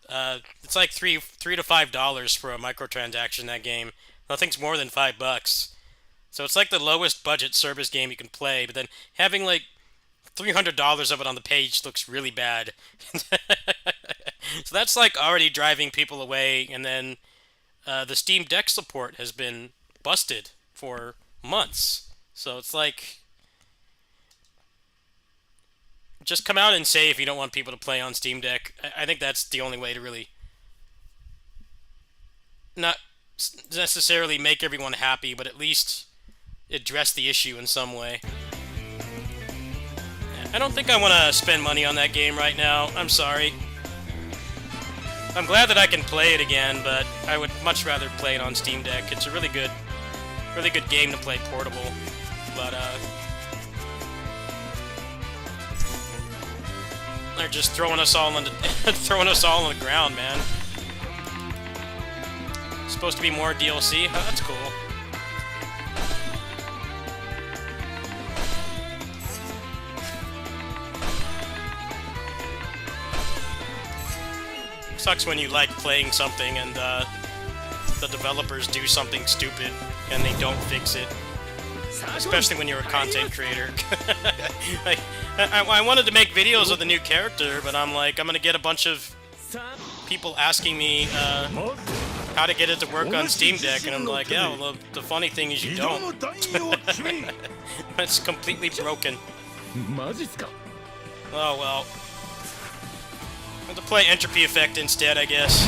it's like $3 to $5 for a microtransaction, that game. Nothing's more than $5. So it's like the lowest budget service game you can play, but then having like $300 of it on the page looks really bad. So that's like already driving people away, and then the Steam Deck support has been busted for months. So it's like, just come out and say if you don't want people to play on Steam Deck. I think that's the only way to really not necessarily make everyone happy, but at least address the issue in some way. I don't think I want to spend money on that game right now. I'm sorry. I'm glad that I can play it again, but I would much rather play it on Steam Deck. It's a really good game to play portable. But they're just throwing us all on the ground, man. Supposed to be more DLC? Oh, that's cool. Sucks when you like playing something and the developers do something stupid and they don't fix it. Especially when you're a content creator. Like, I wanted to make videos of the new character, but I'm like, I'm gonna get a bunch of people asking me how to get it to work on Steam Deck, and I'm like, yeah, well, the funny thing is you don't. It's completely broken. Oh well. I have to play Entropy Effect instead, I guess.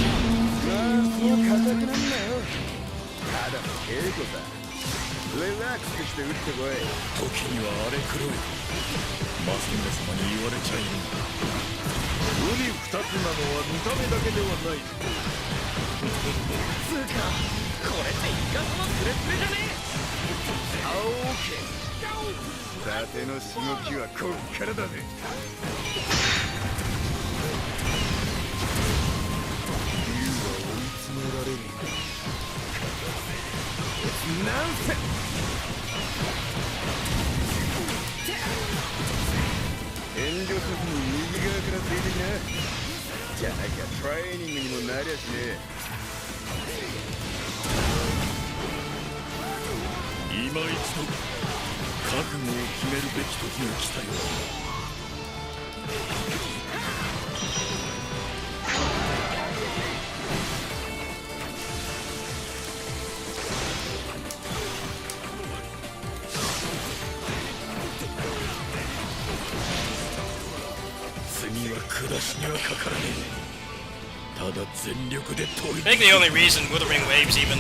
I think the only reason Wuthering Waves even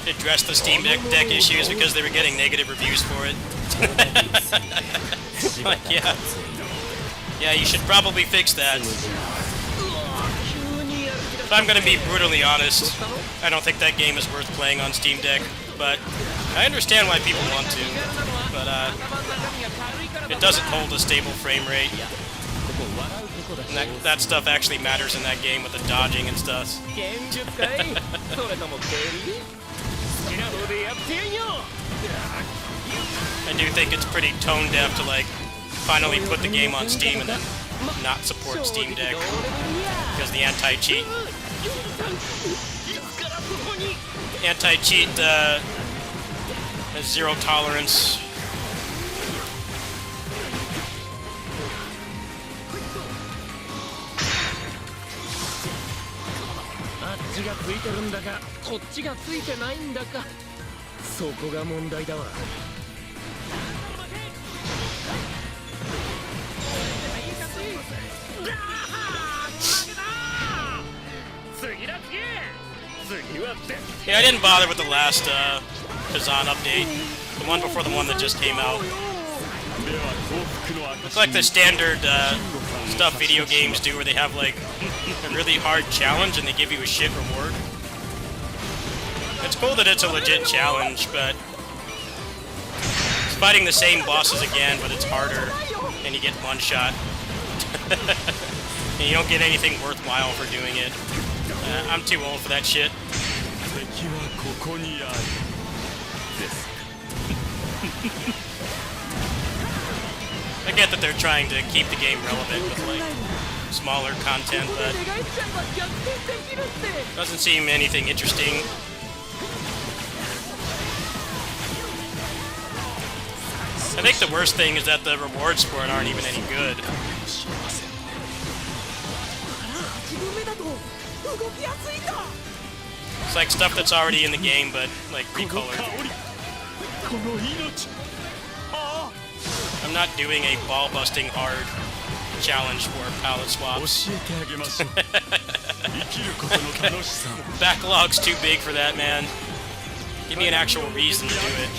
addressed the Steam Deck issue is because they were getting negative reviews for it. Like, yeah. Yeah, you should probably fix that. If I'm gonna be brutally honest, I don't think that game is worth playing on Steam Deck, but I understand why people want to. But it doesn't hold a stable frame rate. And that stuff actually matters in that game with the dodging and stuff. I do think it's pretty tone deaf to like finally put the game on Steam and then not support Steam Deck because the anti-cheat has zero tolerance. Yeah, I didn't bother with the last Kazan update. The one before the one that just came out. It's like the standard stuff video games do where they have like a really hard challenge and they give you a shit reward. It's cool that it's a legit challenge, but it's fighting the same bosses again, but it's harder and you get one shot. And you don't get anything worthwhile for doing it. I'm too old for that shit. I get that they're trying to keep the game relevant with like smaller content, but doesn't seem anything interesting. I think the worst thing is that the rewards for it aren't even any good. It's like stuff that's already in the game, but like recolored. I'm not doing a ball-busting hard challenge for palette swaps. Backlog's too big for that, man. Give me an actual reason to do it.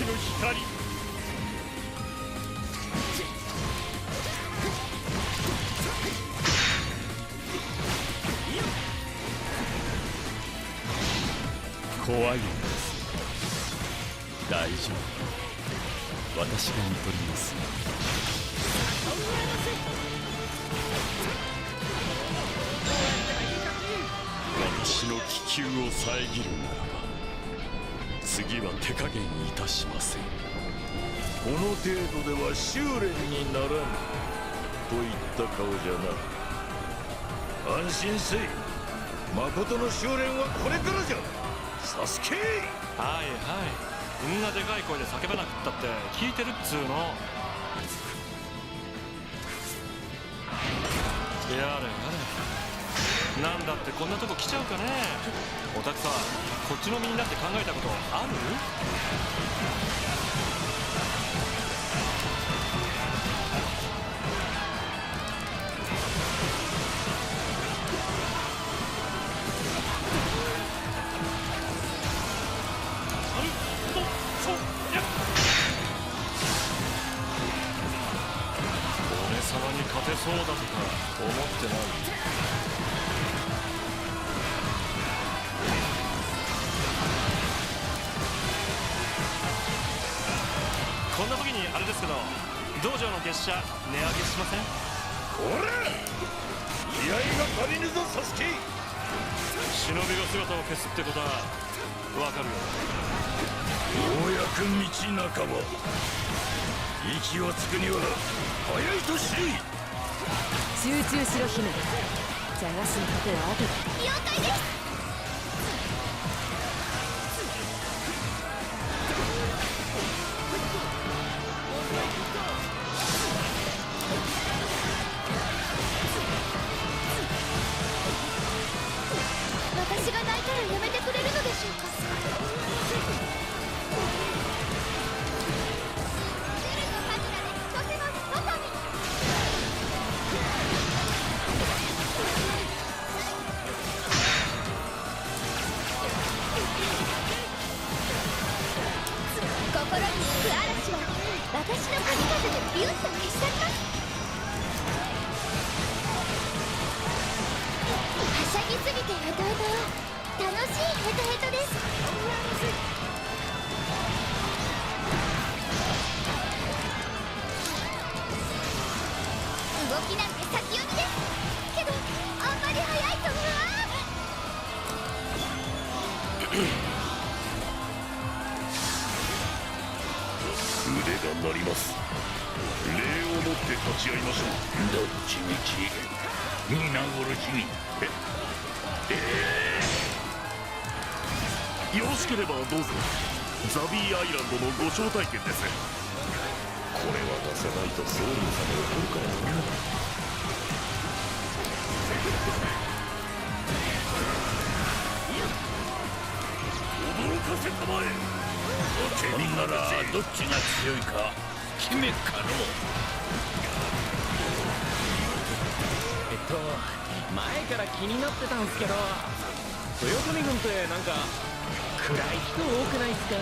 暗い人多くないっすか？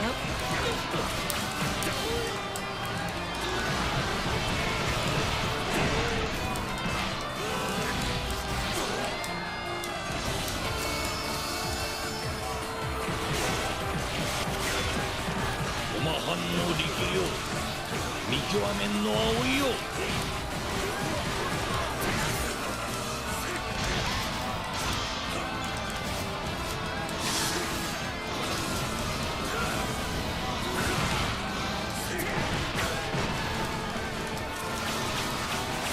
おまはんの力量見極めんのはおいよ。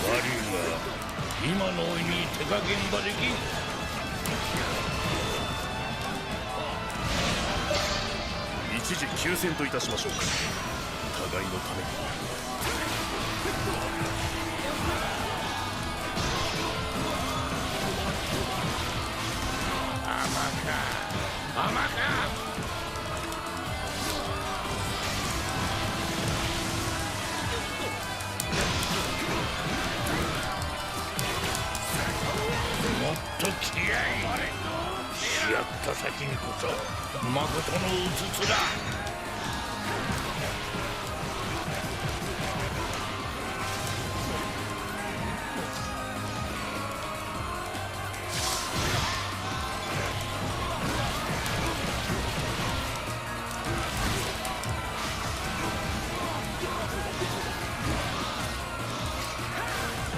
悪いが今のおいに手加減ばできん。一時休戦といたしましょうか。互いのために。甘か。もっと気合いし合った先にこそ誠のうつつだ。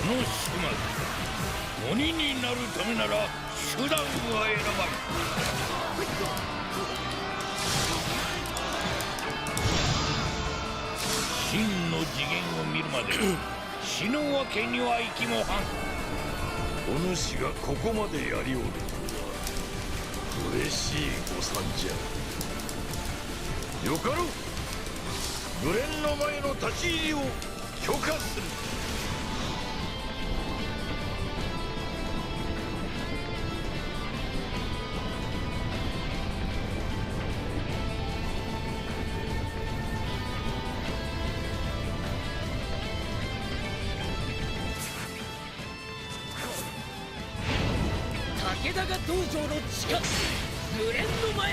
この島で鬼になるためなら手段は選ばん。真の次元を見るまで死ぬわけにはいきもはん。お主がここまでやりおるとは嬉しい誤算じゃ。よかろう。グレンの前の立ち入りを許可する。武田が道場の地下グレンの前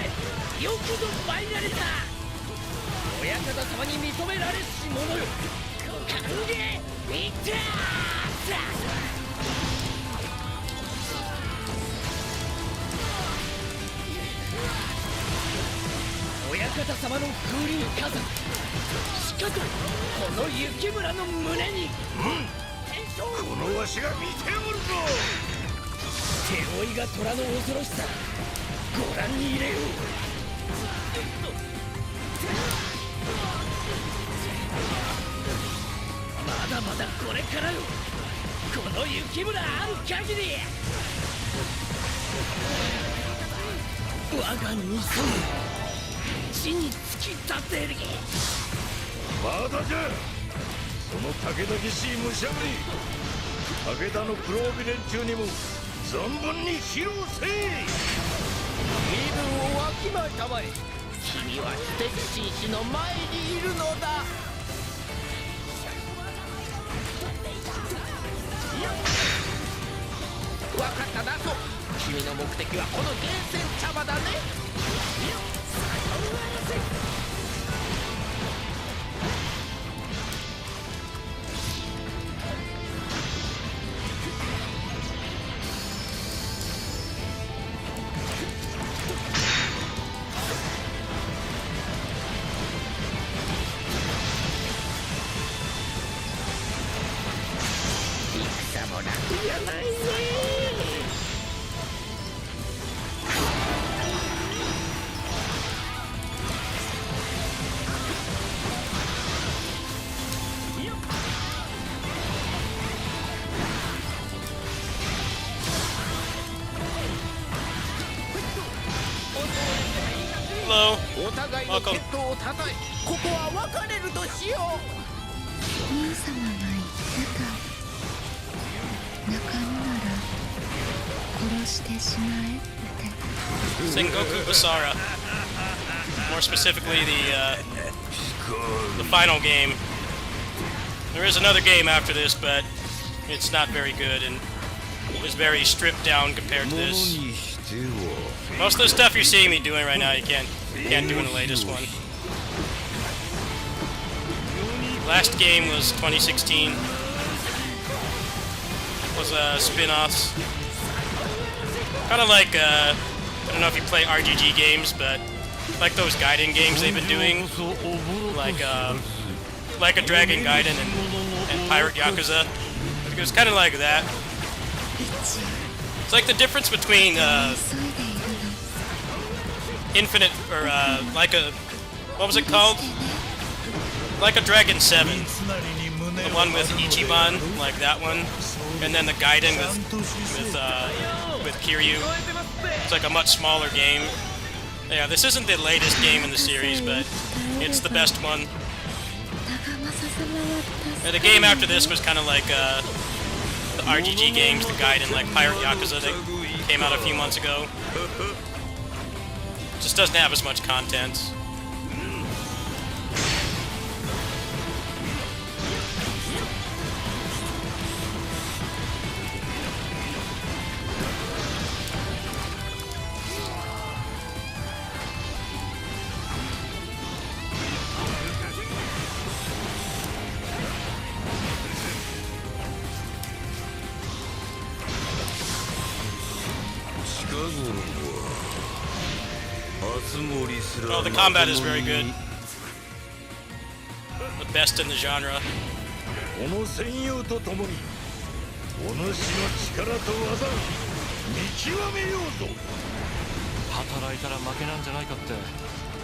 よくぞ参られた。親方様に認められし者よ、歓迎いった親方様の風林火山、しかとこの雪村の胸に。このわしが見ておるぞ。手負いが虎の恐ろしさご覧に入れよう。まだまだこれからよ、この雪村ある限り。我が二尊地に突き立てる。まだじゃ。その武田ぎしい武者ぶり武田の黒帯連中にも存分に披露せい。身分をわきまえたまえ。君は鉄心氏の前にいるのだ。わかっただぞ。君の目的はこの源泉茶葉だね。戦も楽じゃないね。Hello. お互いの決闘をたたえ、ここは別れるとしよう。兄様が言ってた。仲間なら殺してしまえって。Sengoku Basara. More specifically, the final game. There is another game after this, but it's not very good and is very stripped down compared to 物 this. に Most of the stuff you're seeing me doing right now, you can't do in the latest one. Last game was 2016. Was spin-offs. Kind of like I don't know if you play RGG games, but like those Gaiden games they've been doing, like a Dragon Gaiden and Pirate Yakuza. It was kind of like that. It's like the difference between Infinite or like a what was it called? Like a Dragon 7, the one with Ichiban, like that one, and then the Gaiden with Kiryu. It's like a much smaller game. Yeah, this isn't the latest game in the series, but it's the best one. And the game after this was kind of like the RGG games, the Gaiden, like Pirate Yakuza that came out a few months ago. Just doesn't have as much content. Oh, the combat is very good. The best in the genre. この戦友と共にお主の力と技を見極めようぞ。働いたら負けなんじゃないかって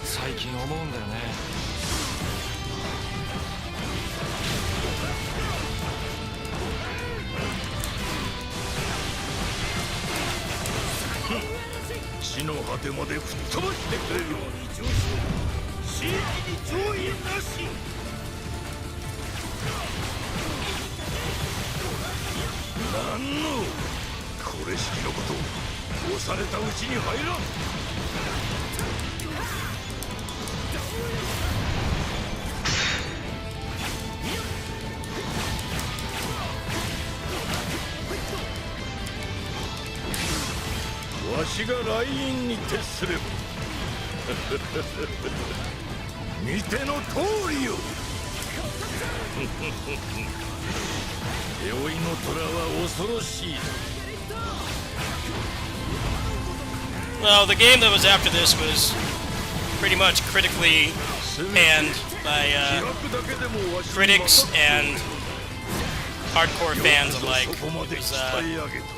最近思うんだよね。地の果てまで吹っ飛ばしてくれる。地域に上位なし。なんのこれしきのこと押されたうちに入らん。わしが来院に徹すれば見ての通りよ。酔いの虎は恐ろしい。 Well, the game that was after this was pretty much critically panned by critics and hardcore fans alike. It was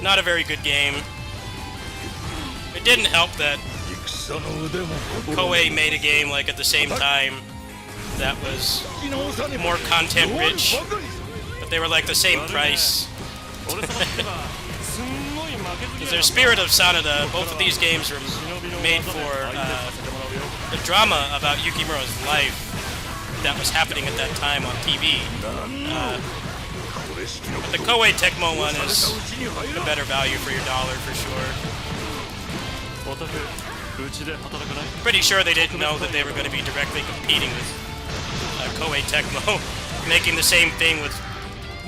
not a very good game. It didn't help that Koei made a game like at the same time that was more content rich, but they were like the same price. Because their Spirit of Sanada, both of these games were made for the drama about Yukimura's life that was happening at that time on TV. But the Koei Tecmo one is a better value for your dollar for sure. Pretty sure they didn't know that they were going to be directly competing with Koei Tecmo, making the same thing with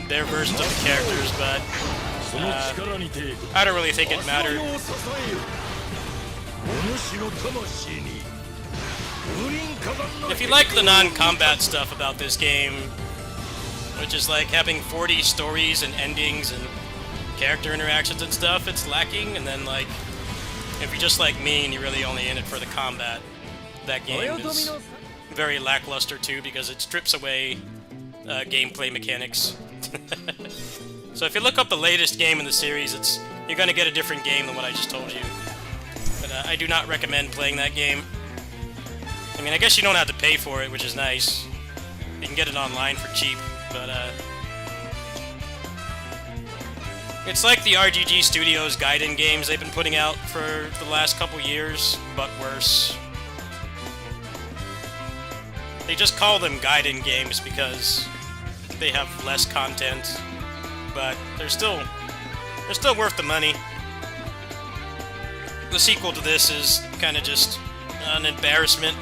their versions of the characters, but I don't really think it mattered. If you like the non-combat stuff about this game, which is like having 40 stories and endings and character interactions and stuff, it's lacking. And then like, if you're just like me and you're really only in it for the combat, that game is very lackluster too, because it strips away gameplay mechanics. So if you look up the latest game in the series, you're going to get a different game than what I just told you. But I do not recommend playing that game. I mean, I guess you don't have to pay for it, which is nice. You can get it online for cheap, but it's like the RGG Studios Gaiden games they've been putting out for the last couple years, but worse. They just call them Gaiden games because they have less content. But they're still worth the money. The sequel to this is kind of just an embarrassment.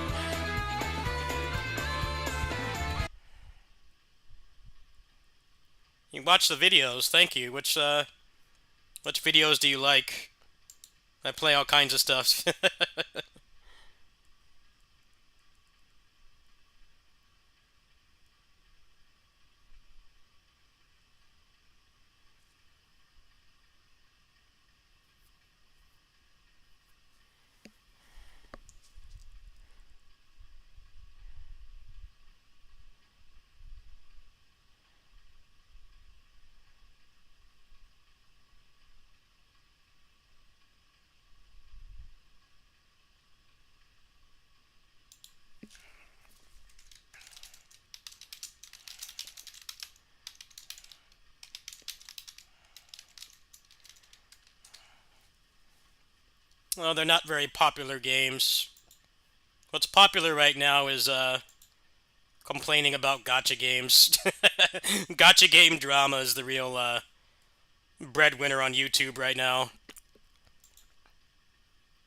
You watch the videos, thank you. Which videos do you like? I play all kinds of stuff. Well, they're not very popular games. What's popular right now is complaining about gacha games. Gacha game drama is the real breadwinner on YouTube right now.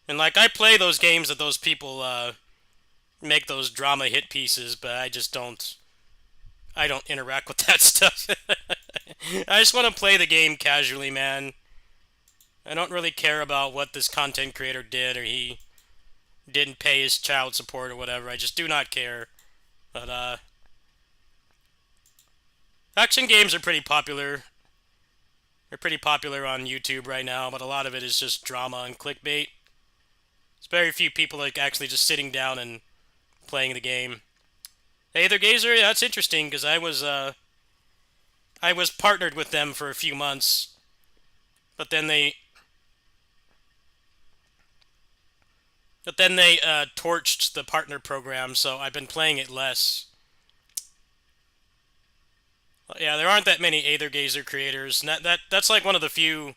And like, I play those games that those people make those drama hit pieces, but I just don't. I don't interact with that stuff. I just want to play the game casually, man. I don't really care about what this content creator did, or he didn't pay his child support or whatever. I just do not care. But action games are pretty popular. They're pretty popular on YouTube right now, but a lot of it is just drama and clickbait. There's very few people like actually just sitting down and playing the game. Aether Gazer, yeah, that's interesting because I was partnered with them for a few months, but then they torched the partner program, so I've been playing it less. Yeah, there aren't that many Aether Gazer creators. That's like one of the few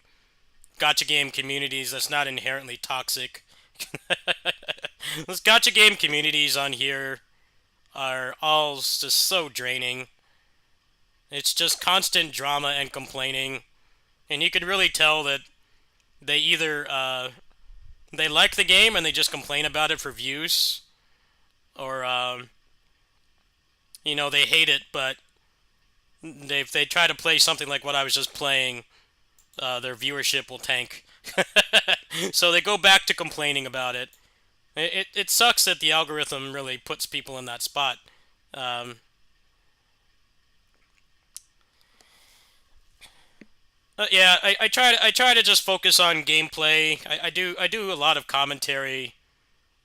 gacha game communities that's not inherently toxic. Those gacha game communities on here are all just so draining. It's just constant drama and complaining, and you can really tell that they either they like the game and they just complain about it for views, or you know, they hate it, but if they try to play something like what I was just playing, their viewership will tank. So they go back to complaining about it. It sucks that the algorithm really puts people in that spot. Yeah, I try to just focus on gameplay. I do a lot of commentary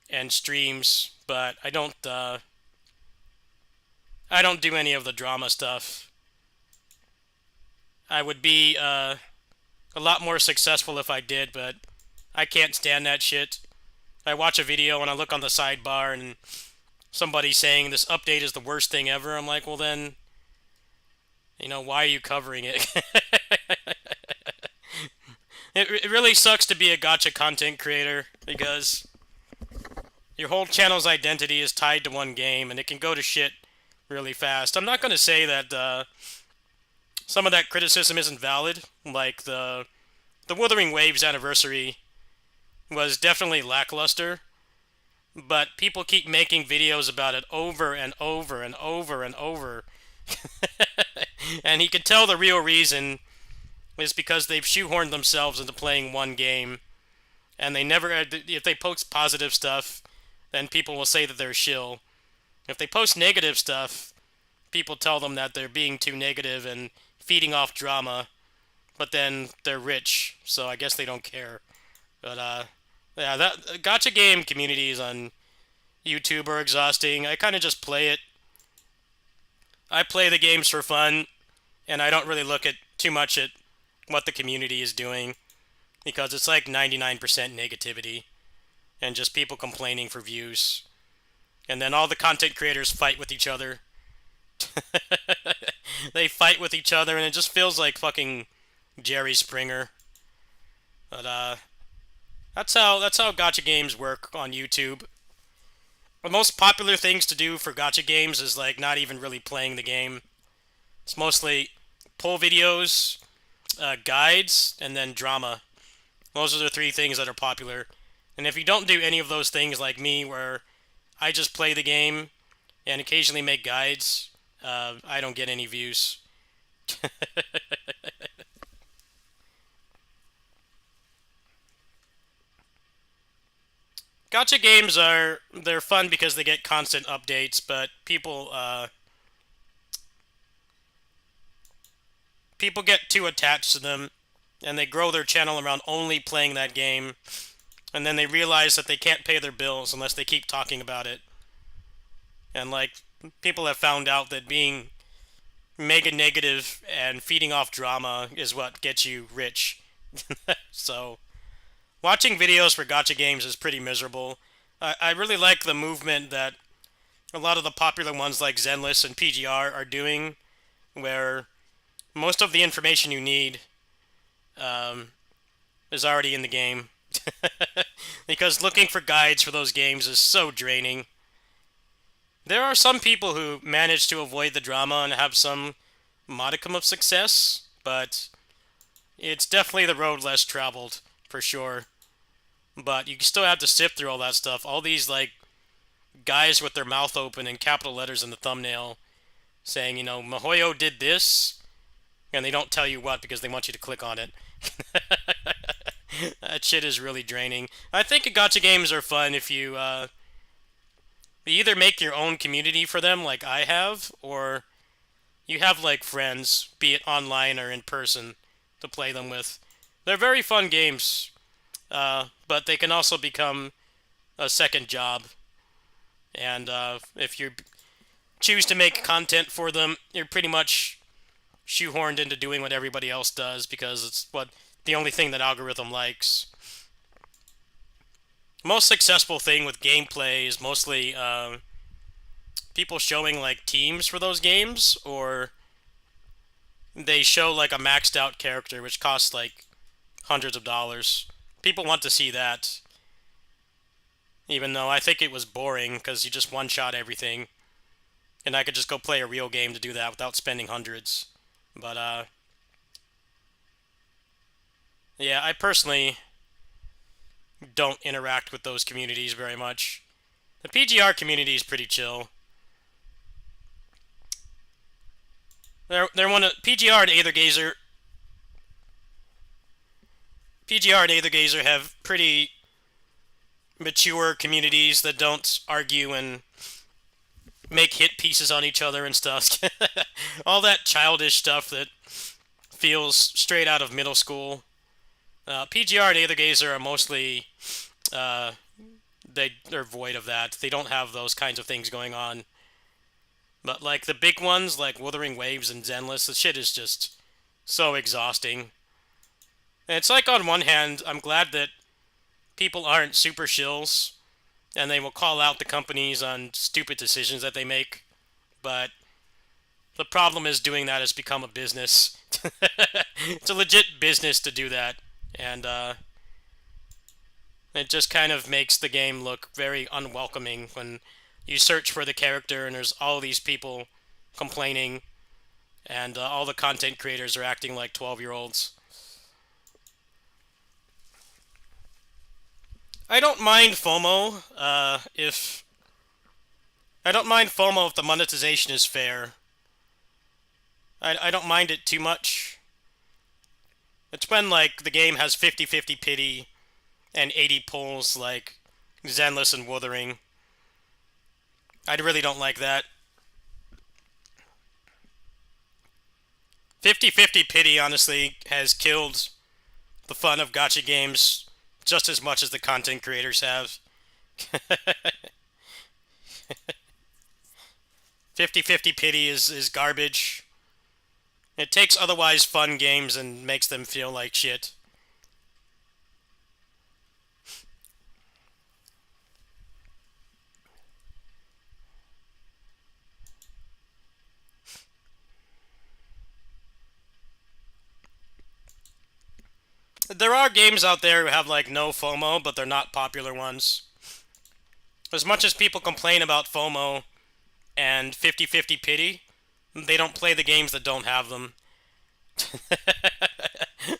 and streams, but I don't do any of the drama stuff. I would be a lot more successful if I did, but I can't stand that shit. I watch a video and I look on the sidebar and somebody's saying this update is the worst thing ever. I'm like, well then, you know, why are you covering it? It really sucks to be a gacha content creator because your whole channel's identity is tied to one game and it can go to shit really fast. I'm not going to say that some of that criticism isn't valid, like the Wuthering Waves anniversary was definitely lackluster, but people keep making videos about it over and over and over and over. And you can tell the real reason is because they've shoehorned themselves into playing one game, and they never, if they post positive stuff, then people will say that they're shill. If they post negative stuff, people tell them that they're being too negative and feeding off drama, but then they're rich, so I guess they don't care. But yeah, that gacha game communities on YouTube are exhausting. I kind of just play it. I play the games for fun, and I don't really look at too much at what the community is doing, because it's like 99% negativity and just people complaining for views. And then all the content creators fight with each other. They fight with each other, and it just feels like fucking Jerry Springer. But that's how gacha games work on YouTube. The most popular things to do for gacha games is like not even really playing the game. It's mostly pull videos, guides, and then drama. Those are the three things that are popular. And if you don't do any of those things like me, where I just play the game and occasionally make guides, I don't get any views. Gotcha games they're fun because they get constant updates, but people get too attached to them, and they grow their channel around only playing that game, and then they realize that they can't pay their bills unless they keep talking about it. And like, people have found out that being mega negative and feeding off drama is what gets you rich. So, watching videos for gotcha games is pretty miserable. I really like the movement that a lot of the popular ones like Zenless and PGR are doing, where most of the information you need is already in the game. Because looking for guides for those games is so draining. There are some people who manage to avoid the drama and have some modicum of success, but it's definitely the road less traveled, for sure. But you still have to sift through all that stuff. All these, like, guys with their mouth open and capital letters in the thumbnail saying, you know, MiHoYo did this, and they don't tell you what because they want you to click on it. That shit is really draining. I think gacha games are fun if you either make your own community for them like I have, or you have like friends, be it online or in person, to play them with. They're very fun games, but they can also become a second job. And if you choose to make content for them, you're pretty much shoehorned into doing what everybody else does because it's the only thing that algorithm likes. Most successful thing with gameplay is mostly people showing like teams for those games, or they show like a maxed out character which costs like hundreds of dollars. People want to see that, even though I think it was boring because you just one-shot everything, and I could just go play a real game to do that without spending hundreds. But yeah, I personally don't interact with those communities very much. The PGR community is pretty chill. They're one of PGR and Aethergazer. PGR and Aethergazer have pretty mature communities that don't argue and make hit pieces on each other and stuff. All that childish stuff that feels straight out of middle school. PGR and Aethergazer are mostly, they're void of that. They don't have those kinds of things going on. But like the big ones, like Wuthering Waves and Zenless, the shit is just so exhausting. And it's like, on one hand, I'm glad that people aren't super shills, and they will call out the companies on stupid decisions that they make. But the problem is doing that has become a business. It's a legit business to do that. And it just kind of makes the game look very unwelcoming when you search for the character and there's all these people complaining, and all the content creators are acting like 12-year-olds. I don't mind FOMO if the monetization is fair. I don't mind it too much. It's when like the game has 50-50 pity and 80 pulls like Zenless and Wuthering. I really don't like that. 50-50 pity honestly has killed the fun of gacha games just as much as the content creators have. 50-50 pity is garbage. It takes otherwise fun games and makes them feel like shit. There are games out there who have like no FOMO, but they're not popular ones. As much as people complain about FOMO and 50-50 pity, they don't play the games that don't have them.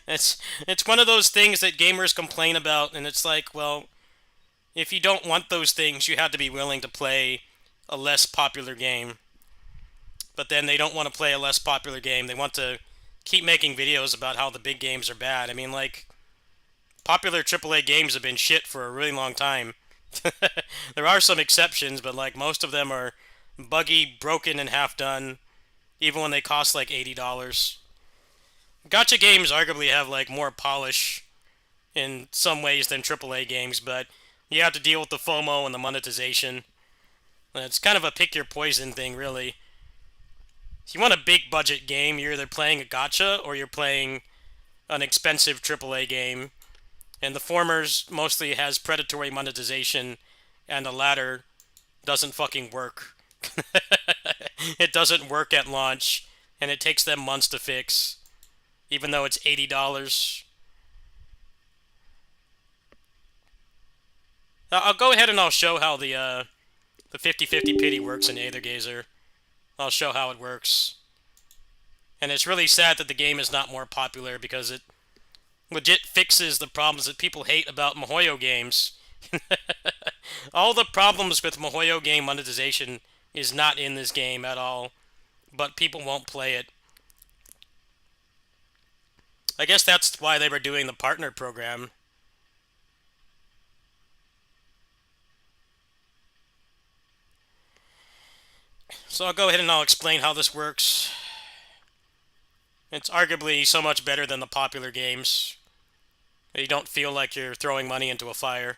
It's one of those things that gamers complain about, and it's like, well, if you don't want those things, you have to be willing to play a less popular game. But then they don't want to play a less popular game. They want to keep making videos about how the big games are bad. I mean, like, popular AAA games have been shit for a really long time. There are some exceptions, but like most of them are buggy, broken, and half done, even when they cost like $80. Gacha games arguably have like more polish in some ways than AAA games, but you have to deal with the FOMO and the monetization. It's kind of a pick your poison thing, really. If you want a big budget game, you're either playing a gacha or you're playing an expensive AAA game. And the former's mostly has predatory monetization, and the latter doesn't fucking work. It doesn't work at launch, and it takes them months to fix, even though it's $80. I'll go ahead and I'll show how the 50-50 pity works in Aethergazer. I'll show how it works. And it's really sad that the game is not more popular because it legit fixes the problems that people hate about MiHoYo games. All the problems with MiHoYo game monetization is not in this game at all, but people won't play it. I guess that's why they were doing the partner program. So I'll go ahead and I'll explain how this works. It's arguably so much better than the popular games. You don't feel like you're throwing money into a fire.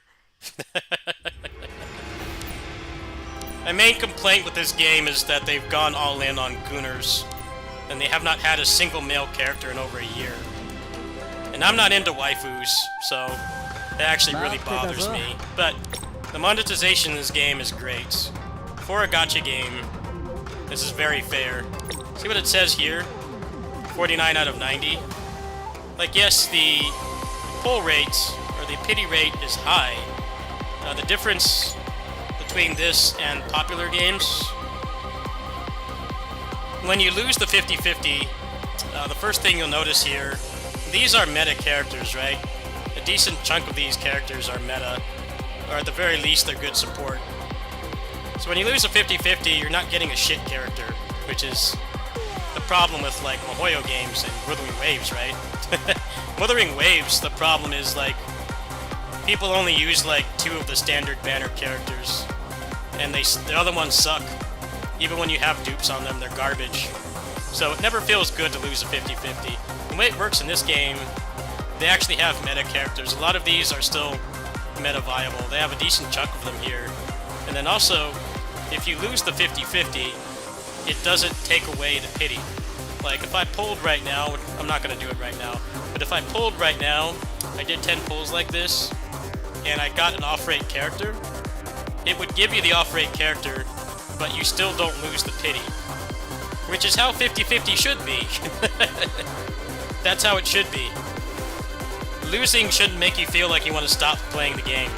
My main complaint with this game is that they've gone all in on Gooners, and they have not had a single male character in over a year. And I'm not into waifus, so it actually really bothers me. But the monetization in this game is great. For a gacha game, this is very fair. See what it says here? 49 out of 90. Like, yes, the pull rate, or the pity rate, is high. The difference between this and popular games, when you lose the 50-50, the first thing you'll notice here, these are meta characters, right? A decent chunk of these characters are meta, or at the very least, they're good support. So when you lose a 50-50, you're not getting a shit character, which is the problem with, like, MiHoYo games and Wuthering Waves, right? Wuthering Waves, the problem is, like, people only use, like, 2 of the standard banner characters, and the other ones suck. Even when you have dupes on them, they're garbage. So it never feels good to lose a 50-50. The way it works in this game, they actually have meta characters. A lot of these are still meta viable. They have a decent chunk of them here. And then also, if you lose the 50-50, it doesn't take away the pity. Like, if I pulled right now, I'm not going to do it right now, but if I pulled right now, I did 10 pulls like this, and I got an off-rate character, it would give you the off-rate character, but you still don't lose the pity. Which is how 50-50 should be. That's how it should be. Losing shouldn't make you feel like you want to stop playing the game.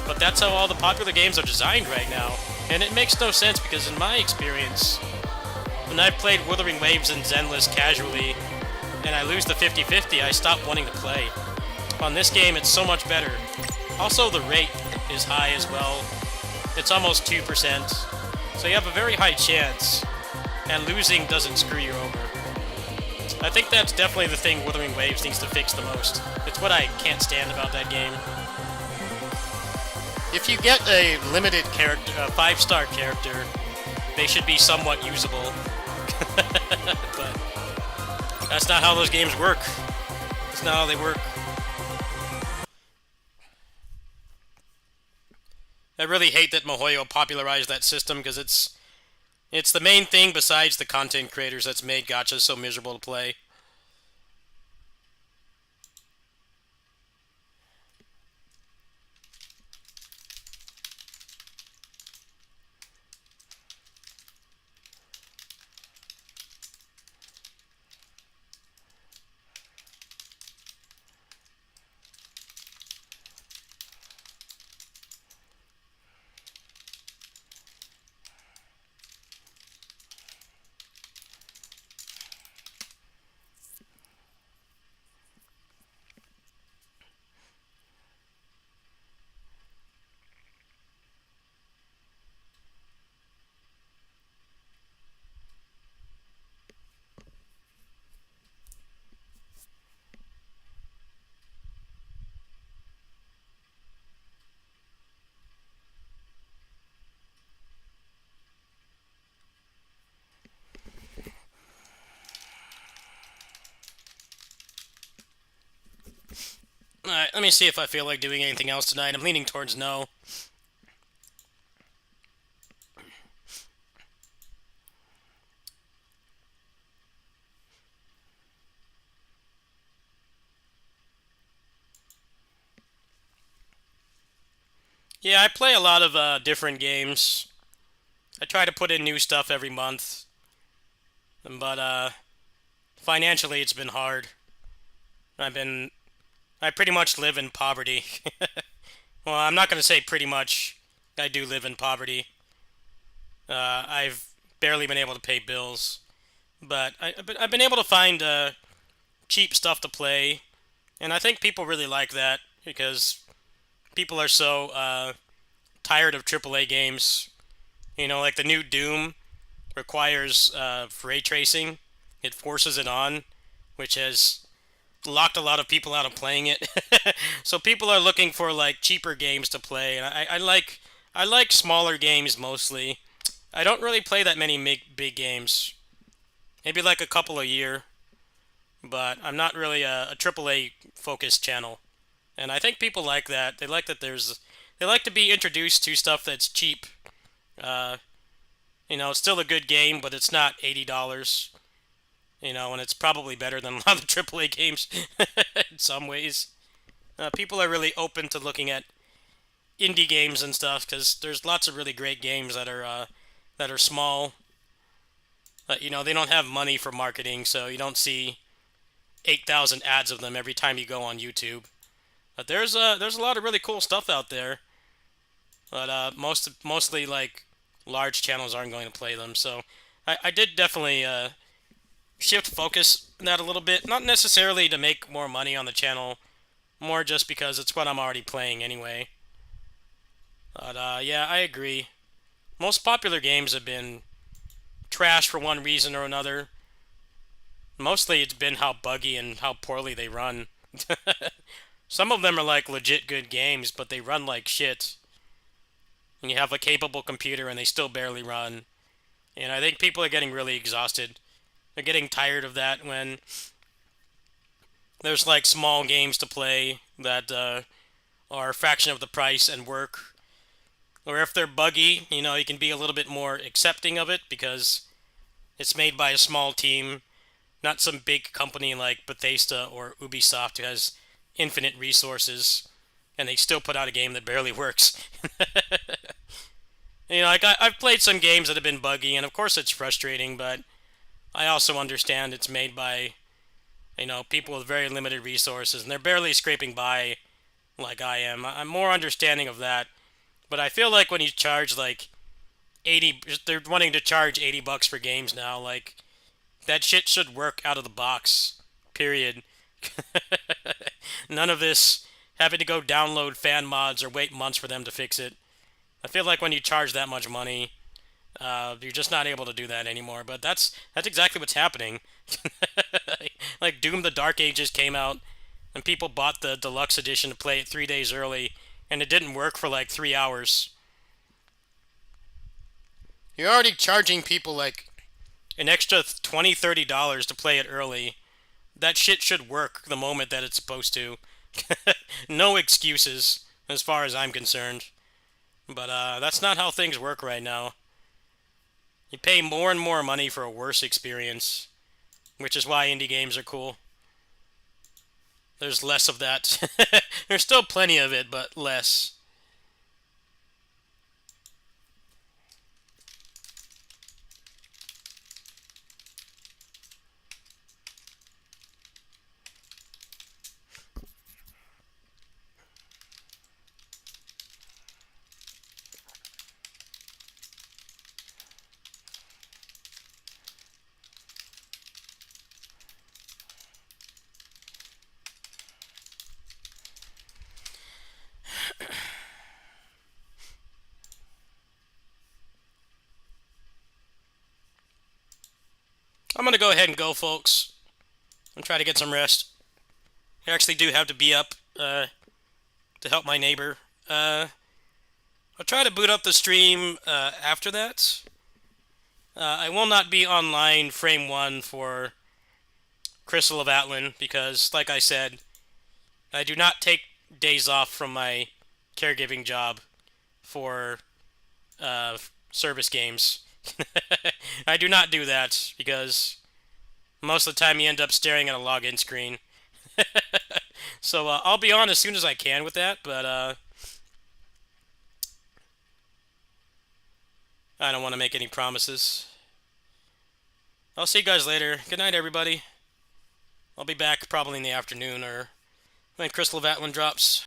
But that's how all the popular games are designed right now. And it makes no sense because in my experience, when I played Wuthering Waves and Zenless casually, and I lose the 50-50, I stop wanting to play. On this game, it's so much better. Also, the rate is high as well. It's almost 2%. So you have a very high chance, and losing doesn't screw you over. I think that's definitely the thing Wuthering Waves needs to fix the most. It's what I can't stand about that game. If you get a limited character, a 5-star character, they should be somewhat usable. But that's not how those games work. That's not how they work. I really hate that MiHoYo popularized that system because it's the main thing besides the content creators that's made gachas so miserable to play. Alright, let me see if I feel like doing anything else tonight. I'm leaning towards no. Yeah, I play a lot of different games. I try to put in new stuff every month. But financially it's been hard. I pretty much live in poverty. Well, I'm not going to say pretty much. I do live in poverty. I've barely been able to pay bills. But I've been able to find cheap stuff to play. And I think people really like that because people are so tired of AAA games. You know, like the new Doom requires ray tracing. It forces it on, which has locked a lot of people out of playing it. So people are looking for like cheaper games to play, and I like smaller games mostly. I don't really play that many big games. Maybe like a couple a year, but I'm not really a AAA focused channel. And I think people like that. They like that they like to be introduced to stuff that's cheap. You know, it's still a good game, but it's not $80. You know, and it's probably better than a lot of the AAA games in some ways. People are really open to looking at indie games and stuff because there's lots of really great games that are small. But you know, they don't have money for marketing, so you don't see 8,000 ads of them every time you go on YouTube. But there's a lot of really cool stuff out there. But mostly like large channels aren't going to play them. So I did definitely shift focus in that a little bit. Not necessarily to make more money on the channel, more just because it's what I'm already playing anyway. But yeah, I agree. Most popular games have been trash for one reason or another. Mostly it's been how buggy and how poorly they run. Some of them are like legit good games, but they run like shit. And you have a capable computer and they still barely run. And I think people are getting really exhausted. They're getting tired of that when there's like small games to play that are a fraction of the price and work. Or if they're buggy, you know, you can be a little bit more accepting of it because it's made by a small team, not some big company like Bethesda or Ubisoft who has infinite resources and they still put out a game that barely works. You know, like I've played some games that have been buggy, and of course it's frustrating, but I also understand it's made by, you know, people with very limited resources, and they're barely scraping by like I am. I'm more understanding of that, but I feel like when you charge like 80, they're wanting to charge $80 for games now, like, that shit should work out of the box, period. None of this having to go download fan mods or wait months for them to fix it. I feel like when you charge that much money, you're just not able to do that anymore. But that's exactly what's happening. Like Doom: The Dark Ages came out, and people bought the deluxe edition to play it 3 days early, and it didn't work for like 3 hours. You're already charging people like an extra $20, $30 to play it early. That shit should work the moment that it's supposed to. No excuses, as far as I'm concerned. But that's not how things work right now. You pay more and more money for a worse experience, which is why indie games are cool. There's less of that. There's still plenty of it, but less. I'm gonna go ahead and go, folks, and try to get some rest. I actually do have to be up to help my neighbor. I'll try to boot up the stream after that. I will not be online frame 1 for Crystal of Atlan because, like I said, I do not take days off from my caregiving job for service games. I do not do that because most of the time you end up staring at a login screen. So I'll be on as soon as I can with that, but I don't want to make any promises. I'll see you guys later. Good night, everybody. I'll be back probably in the afternoon or when Crystal of Atlan drops.